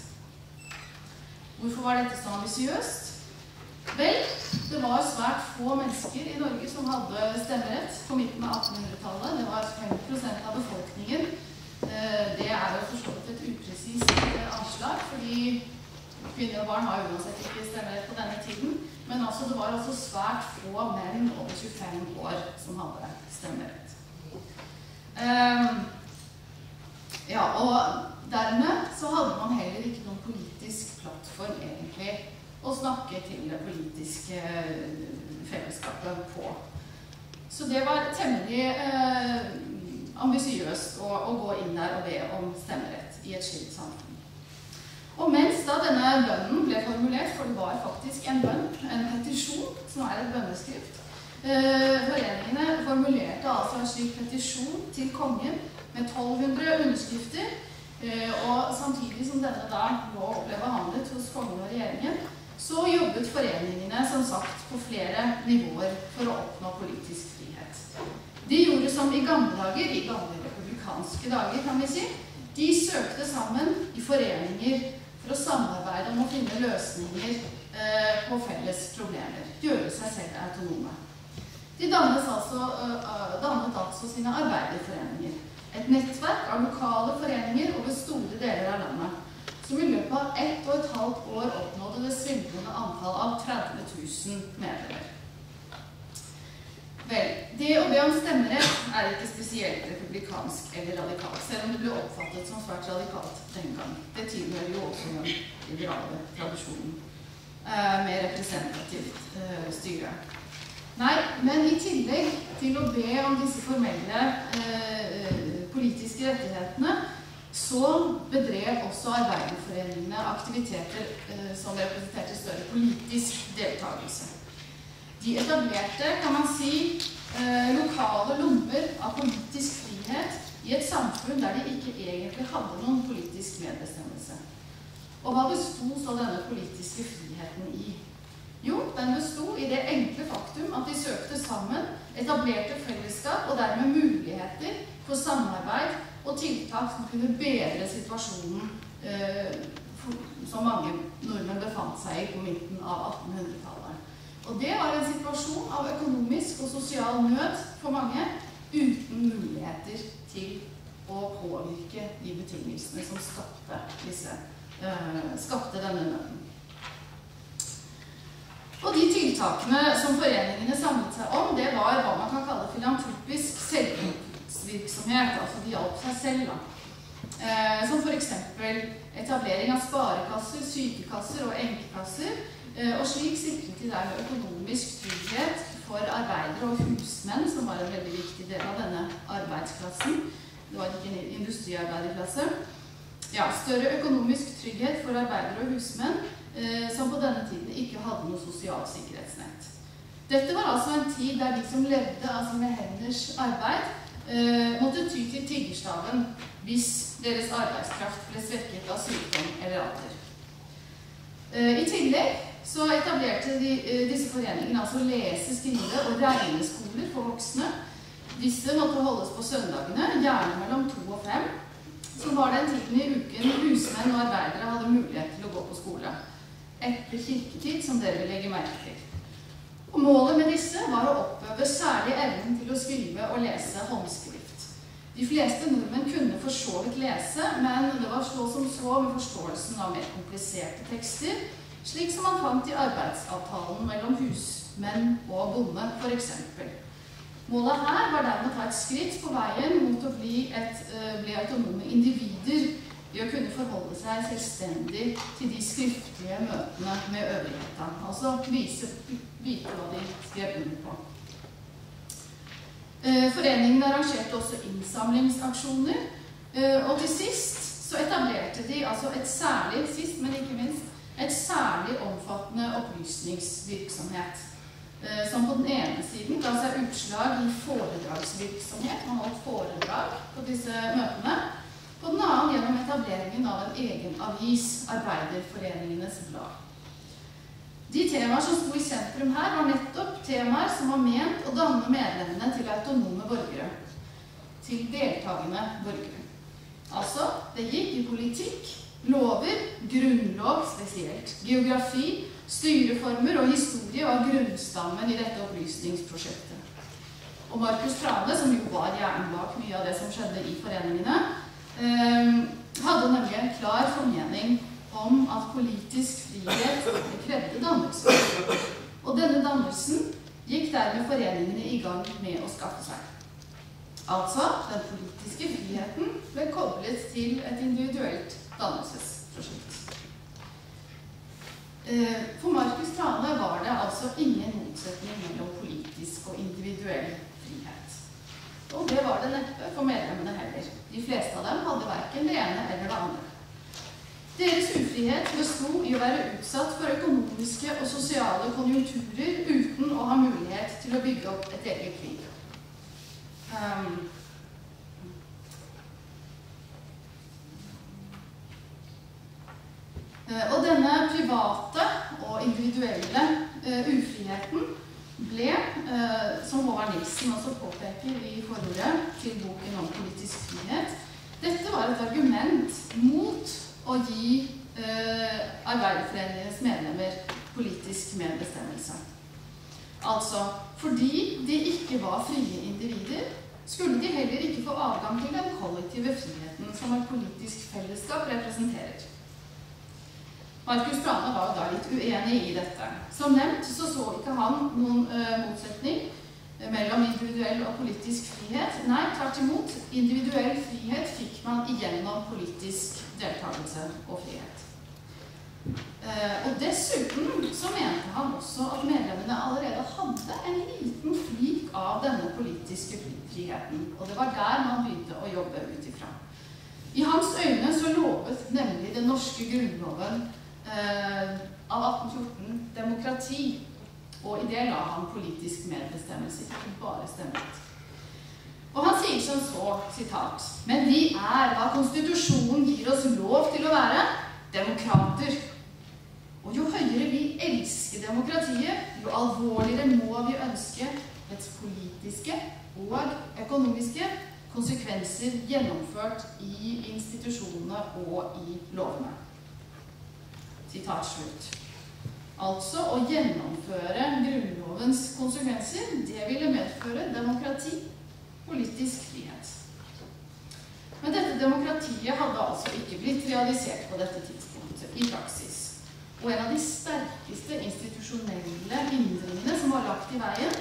Speaker 4: Hvorfor var dette så ambisiøst? Vel, det var svært få mennesker i Norge som hadde stemmerett på midten av 1800-tallet. Det var 5% av befolkningen. Det jo forstått et upresist anslag, fordi kvinner og barn har uansett ikke stemmerett på denne tiden. men altså, det var altså svært få menn over 25 år som hadde stemmerett. Ja, og dermed så hadde man heller ikke noen politisk plattform egentlig å snakke til det politiske fellesskapet på. Så det var temmelig ambisiøst å gå inn der og be om stemmerett i et slikt samfunn. Og mens da denne bønnen ble formulert, for det var faktisk en bønn, en petisjon, som et bønneskrift, foreningene formulerte altså en slik petisjon til kongen med 1200 underskrifter, og samtidig som denne da ble behandlet hos kongen og regjeringen, så jobbet foreningene som sagt på flere nivåer for å oppnå politisk frihet. De gjorde som i gamle dager, i gamle republikanske dager kan vi si. De søkte sammen i foreninger for å samarbeide om å finne løsninger på felles problemer, gjøre seg selv autonome. De dannet altså sine arbeiderforeninger, et nettverk av lokale foreninger over store deler av landet, som i løpet av 1,5 år oppnådde det svimlende antall av 30 000 medlemmer. Vel, det å be om stemmerett ikke spesielt republikansk eller radikalt, selv om det ble oppfattet som svært radikalt den gang. Det tilhører jo også den liberale tradisjonen med representativt styre. Nei, men i tillegg til å be om disse formelle politiske rettighetene, så bedrev også arbeiderforeningene aktiviteter som representerte større politisk deltakelse. De etablerte, kan man si, lokale lommer av politisk frihet i et samfunn der de ikke egentlig hadde noen politisk medbestemmelse. Og hva bestod så denne politiske friheten i? Jo, den bestod i det enkle faktum at de søkte sammen, etablerte fellesskap og dermed muligheter for samarbeid og tiltak som kunne bedre situasjonen som mange nordmenn befant seg i på midten av 1800-tallet. Og det var en situasjon av økonomisk og sosial nød for mange, uten muligheter til å påvirke de betingelsene som skapte denne nøden. Og de tiltakene som foreningene samlet seg om, det var hva man kan kalle filantropisk selvvirksomhet, altså de hjalp seg selv da. Som for eksempel etablering av sparekasser, sykekasser og enkekasser, og slik sikret de der økonomisk trygghet for arbeidere og husmenn, som var en veldig viktig del av denne arbeidsklassen. Det var ikke en industriarbeiderklasse. Ja, større økonomisk trygghet for arbeidere og husmenn, som på denne tiden ikke hadde noe sosialt sikkerhetsnett. Dette var altså en tid der de som levde av sine henders arbeid, måtte ty til tiggerstaven hvis deres arbeidskraft ble svekket av sykdom eller alder. I tillegg så etablerte disse foreningene altså lese-, skrive- og regneskoler for voksne. Disse måtte holdes på søndagene, gjerne mellom 2 og 5, som var den tiden i uken husmenn og arbeidere hadde mulighet til å gå på skole. Etter kirketid, som dere vil legge merke til. Og målet med disse var å oppøve særlig evnen til å skrive og lese håndskrift. De fleste nordmenn kunne for så vidt lese, men det var så som så med forståelsen av mer kompliserte tekster, slik som man fant i arbeidsavtalen mellom husmenn og bonde, for eksempel. Målet her var dermed å ta et skritt på veien mot å bli autonome individer i å kunne forholde seg selvstendig til de skriftlige møtene med øvrigheten, altså vite hva de skrev under på. Foreningene arrangerte også innsamlingsaksjoner, og til sist så etablerte de altså et særlig, sist men ikke minst, et særlig omfattende opplysningsvirksomhet, som på den ene siden ga seg utslag i foredragsvirksomhet, man holdt foredrag på disse møtene, på den annen gjennom etableringen av en egen avis, Arbeiderforeningenes blad. De temaer som sto i sentrum her var nettopp temaer som var ment å danne medlemmene til autonome borgere, til deltagende borgere. Altså, det gikk i politikk, lover, grunnlov spesielt, geografi, styreformer og historie var grunnstammen i dette opplysningsprosjektet. Og Markus Trane, som jo var hjernen bak mye av det som skjedde i foreningene, hadde nemlig en klar formening om at politisk frihet krevde dannelse. Og Og denne dannelsen gikk dermed foreningene i gang med å skaffe seg. Altså, den politiske friheten ble koblet til et individuelt dannelsesprosjekt. For Markus Trane var det altså ingen motsetning mellom politisk og individuell frihet. Og det var det neppe for medlemmene heller. De fleste av dem hadde hverken det ene eller det andre. Deres ufrihet bestod i å være utsatt for økonomiske og sosiale konjunkturer uten å ha mulighet til å bygge opp et eget liv. Og denne private og individuelle ufriheten ble, som Håvard Nilsen også påpeker i forordet til boken om politisk frihet, dette var et argument mot å gi arbeiderforeningens medlemmer politisk medbestemmelse. Altså, fordi de ikke var frie individer, skulle de heller ikke få adgang til den kollektive friheten som et politisk fellesskap representerer. Markus Trane var da litt uenig i dette. Som nevnt så ikke han noen motsetning mellom individuell og politisk frihet. Nei, tvert imot, individuell frihet fikk man igjennom politisk deltakelse og frihet. Og dessuten så mente han også at medlemmene allerede hadde en liten flik av denne politiske friheten, og det var der man begynte å jobbe ut ifra. I hans øyne så lovet nemlig den norske grunnloven av 1814 demokrati, og i det la han politisk medbestemmelse, ikke bare stemmerett. Og han sier som så, sitat, «Men vi hva konstitusjonen gir oss lov til å være, demokrater. Og jo høyere vi elsker demokratiet, jo alvorligere må vi ønske dets politiske og økonomiske konsekvenser gjennomført i institusjonene og i lovene.» Sitat slutt. Altså å gjennomføre grunnlovens konsekvenser, det ville medføre demokrati, politisk frihet. Men dette demokratiet hadde altså ikke blitt realisert på dette tidspunktet i praksis. Og en av de sterkeste institusjonelle hindringene som var lagt i veien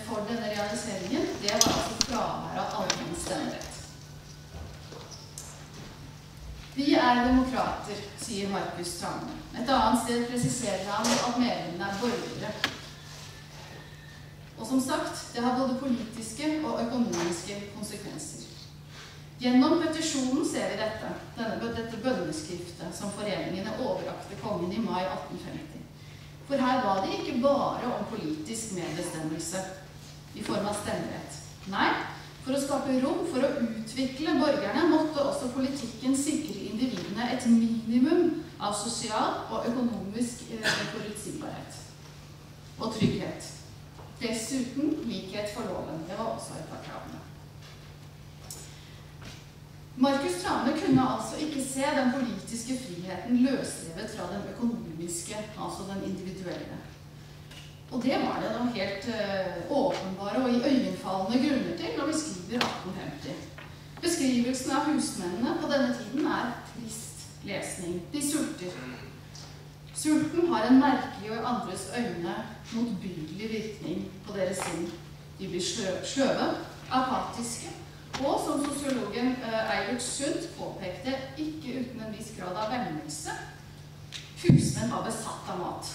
Speaker 4: for denne realiseringen, det var altså fraværet av allmenn stemmerett. Vi demokrater, sier Markus Trane. Et annet sted presiserer han at medlemmene borgere. Og som sagt, det har både politiske og økonomiske konsekvenser. Gjennom petisjonen ser vi dette bønneskriftet som foreningene overrakte kongen i mai 1850. For her var det ikke bare om politisk medbestemmelse i form av stemmerett. Nei, for å skape rom for å utvikle borgerne måtte også politikken sikre individene et minimum av sosial og økonomisk forutsigbarhet og trygghet. Dessuten likhet for loven. Det var også et av kravene. Markus Trane kunne altså ikke se den politiske friheten løsrevet fra den økonomiske, altså den individuelle. Og det var det noen helt åpenbare og iøynefallende grunner til når vi skriver 1850. Beskrivelsen av husmennene på denne tiden trist lesning. De sulter. Sulten har en merkelig og i andres øyne motbydelig virkning på deres sinn. De blir sløve, apatiske, og som sosiologen Eilert Sundt påpekte, ikke uten en viss grad av vemmelse, husmenn var besatt av mat.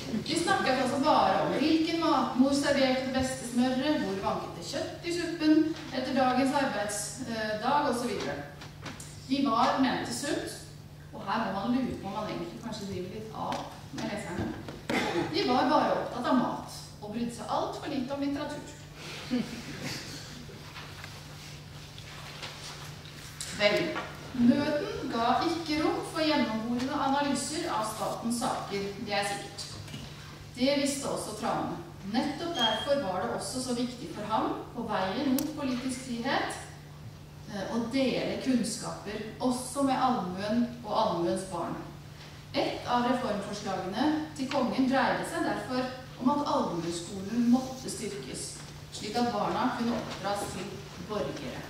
Speaker 4: Vi snakket altså bare om hvilken matmor serverte det beste smøret, hvor vanket det kjøtt i suppen etter dagens arbeidsdag, og så videre. De var mente sunt, og her må man lure på om man egentlig kanskje driver litt av med leserne. De var bare opptatt av mat, og brydde seg alt for lite om litteratur. Vel, nøden ga ikke rom for gjennomborende analyser av statens saker, det sikkert. Det visste også Trane. Nettopp derfor var det også så viktig for ham, på veien mot politisk frihet, å dele kunnskaper, også med allmuen og allmuens barn. Et av reformforslagene til kongen dreide seg derfor om at allmueskolen måtte styrkes, slik at barna kunne oppdras til borgere.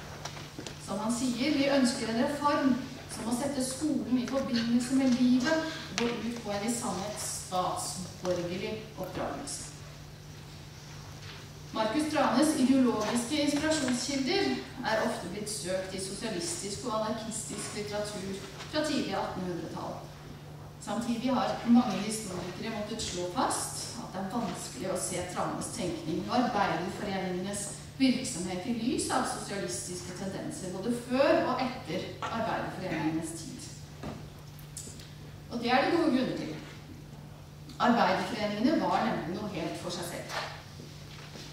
Speaker 4: Som han sier, vi ønsker en reform som må sette skolen i forbindelse med livet og gå ut på en i sannhet statsborgerlig oppdragelse. Markus Tranes ideologiske inspirasjonskilder ofte blitt søkt i sosialistisk og anarkistisk litteratur fra tidlig 1800-tall. Samtidig har mange historikere måttet slå fast at det vanskelig å se Tranes tenkning og arbeiderforeningenes virksomhet i lys av sosialistiske tendenser både før og etter arbeiderforeningenes tid. Og det det gode grunner til. Arbeiderforeningene var nemlig noe helt for seg selv.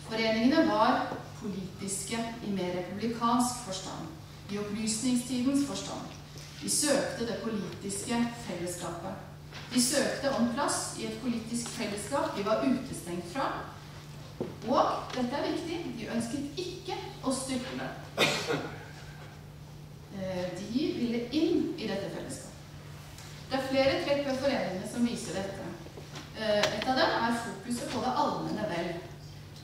Speaker 4: Foreningene var politiske i mer republikansk forstand, i opplysningstidens forstand. De søkte det politiske fellesskapet. De søkte om plass i et politisk fellesskap de var utestengt fra. Og, dette viktig, de ønsket ikke å styrke det. De ville inn i dette fellesskapet. Det flere trekk ved foreningene som viser dette. Et av dem fokuset på det allmenne vel.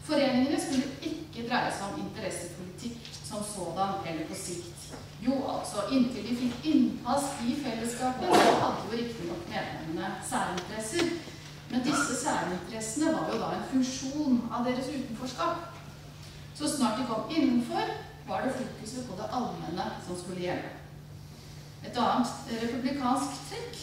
Speaker 4: Foreningene skulle ikke dreie seg om interessepolitikk som sådan eller på sikt. Jo, altså, inntil de fikk innpass i fellesskapet, så hadde jo riktig nok medlemmene særinteresser. Men disse særinteressene var jo da en funksjon av deres utenforskap. Så snart de kom innenfor, var det fokuset på det allmenne som skulle gjelde. Et annet republikansk trekk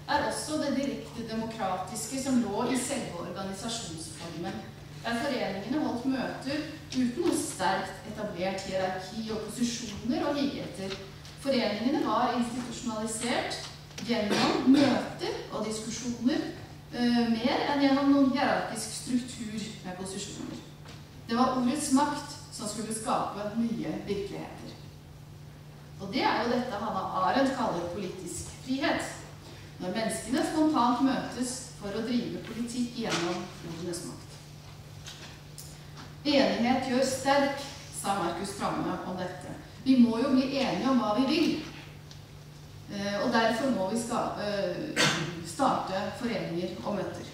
Speaker 4: også det direkte demokratiske som lå i selve organisasjonsformen, der foreningene holdt møter uten noe sterkt etablert hierarki og posisjoner og higheter. Foreningene var institusjonalisert gjennom møter og diskusjoner, mer enn gjennom noen hierarkisk struktur med posisjoner. Det var ordets makt som skulle skape nye virkeligheter. Og det jo dette Hannah Arendt kaller politisk frihet, når menneskene spontant møtes for å drive politikk gjennom ordenes makt. Enighet gjør sterk, sa Markus Trane om dette. Vi må jo bli enige om hva vi vil. Og derfor må vi starte foreninger og møter.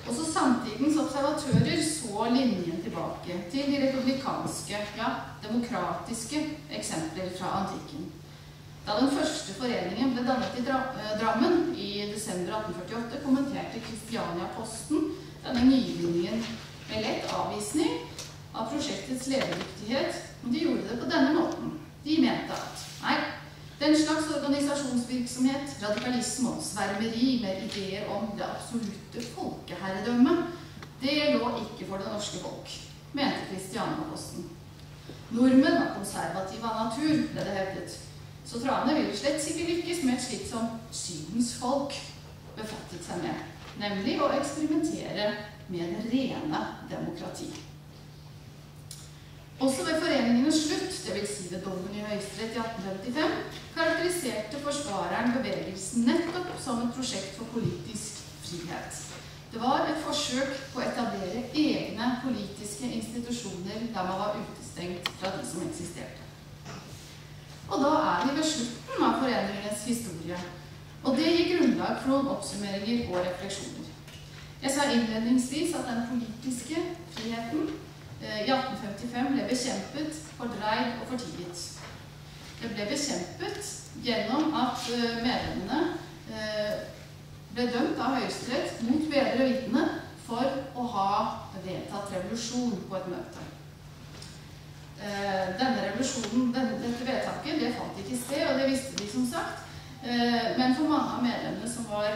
Speaker 4: Også samtidens observatører så linjen tilbake til de republikanske, ja, demokratiske eksempler fra antikken. Da den første foreningen ble dannet i Drammen i desember 1848, kommenterte Kristiania-Posten denne nyvinningen med lett avvisning av prosjektets levedyktighet, men de gjorde det på denne måten. De mente at, nei, den slags organisasjonsvirksomhet, radikalisme og svermeri med ideer om det absolutte folkeherredømme, det lå ikke for det norske folk, mente Kristiania-Posten. Nordmenn var konservative av natur, ble det hevdet. Så Trane ville slett ikke lykkes med et slikt som Sydens folk befattet seg med, nemlig å eksperimentere med det rene demokrati. Også ved foreningenes slutt, det vil si ved dommen i Høyesterett i 1855, karakteriserte forsvareren bevegelsen nettopp som et prosjekt for politisk frihet. Det var et forsøk på å etablere egne politiske institusjoner der man var utestengt fra de som eksisterte. Og da vi ved slutten av foreningenes historie, og det gir grunnlag for noen oppsummeringer og refleksjoner. Jeg sa innledningsvis at den politiske friheten i 1855 ble bekjempet, fordreid og fortiet. Det ble bekjempet gjennom at medlemmene ble dømt av Høyesterett mot bedre vitne for å ha vedtatt revolusjon på et møte. Denne revolusjonen, dette vedtaket, det fant ikke sted, og det visste de som sagt. Men for mange av medlemmene som var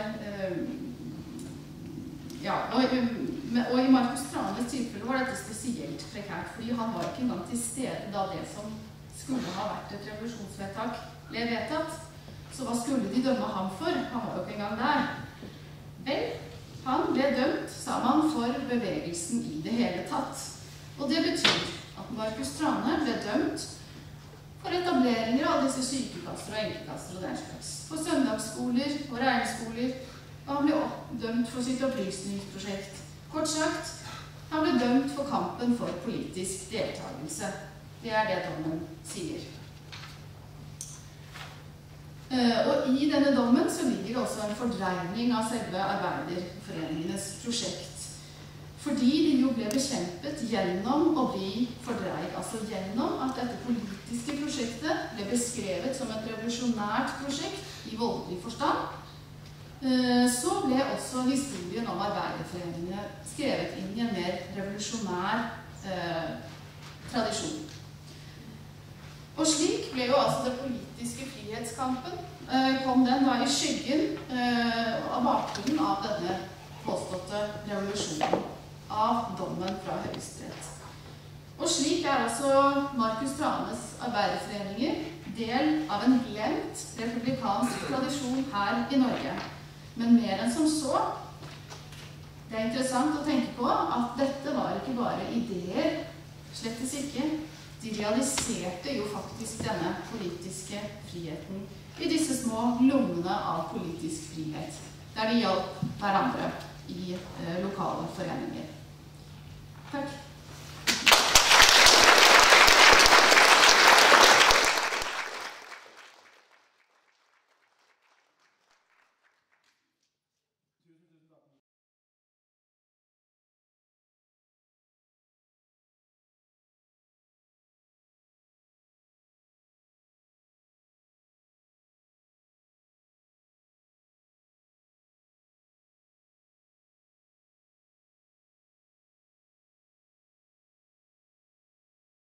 Speaker 4: og i Markus Tranes tilfelle var dette spesielt prekært, fordi han var ikke engang til stede da det som skulle ha vært et revolusjonsvedtak ble vedtatt. Så hva skulle de dømme ham for? Han var jo ikke engang der. Vel, han ble dømt, sa man, for bevegelsen i det hele tatt. Og det betyr at Markus Trane ble dømt for etableringer av disse sykekasser og enkekasser og den slags, for søndagsskoler og regneskoler, og han ble dømt for sitt opplysningsprosjekt. Kort sagt, han ble dømt for kampen for politisk deltakelse. Det det dommen sier. Og i denne dommen så ligger det også en fordreining av selve arbeiderforeningenes prosjekt. Fordi de jo ble bekjempet gjennom å bli fordreid, altså gjennom at dette politiske prosjektet ble beskrevet som et revolusjonært prosjekt i voldelig forstand, så ble også historien om arbeiderforeningene skrevet inn i en mer revolusjonær tradisjon. Og slik ble jo altså det politiske frihetskampen, kom den da i skyggen av bakgrunnen av denne påståtte revolusjonen, av dommen fra Høyesterett. Og slik altså Markus Tranes arbeiderforeninger del av en glemt republikansk tradisjon her i Norge. Men mer enn som så, det er interessant å tenke på at dette var ikke bare ideer, slettes ikke. De realiserte jo faktisk denne politiske friheten i disse små lommene av politisk frihet, der de hjalp hverandre i lokale foreninger. Takk.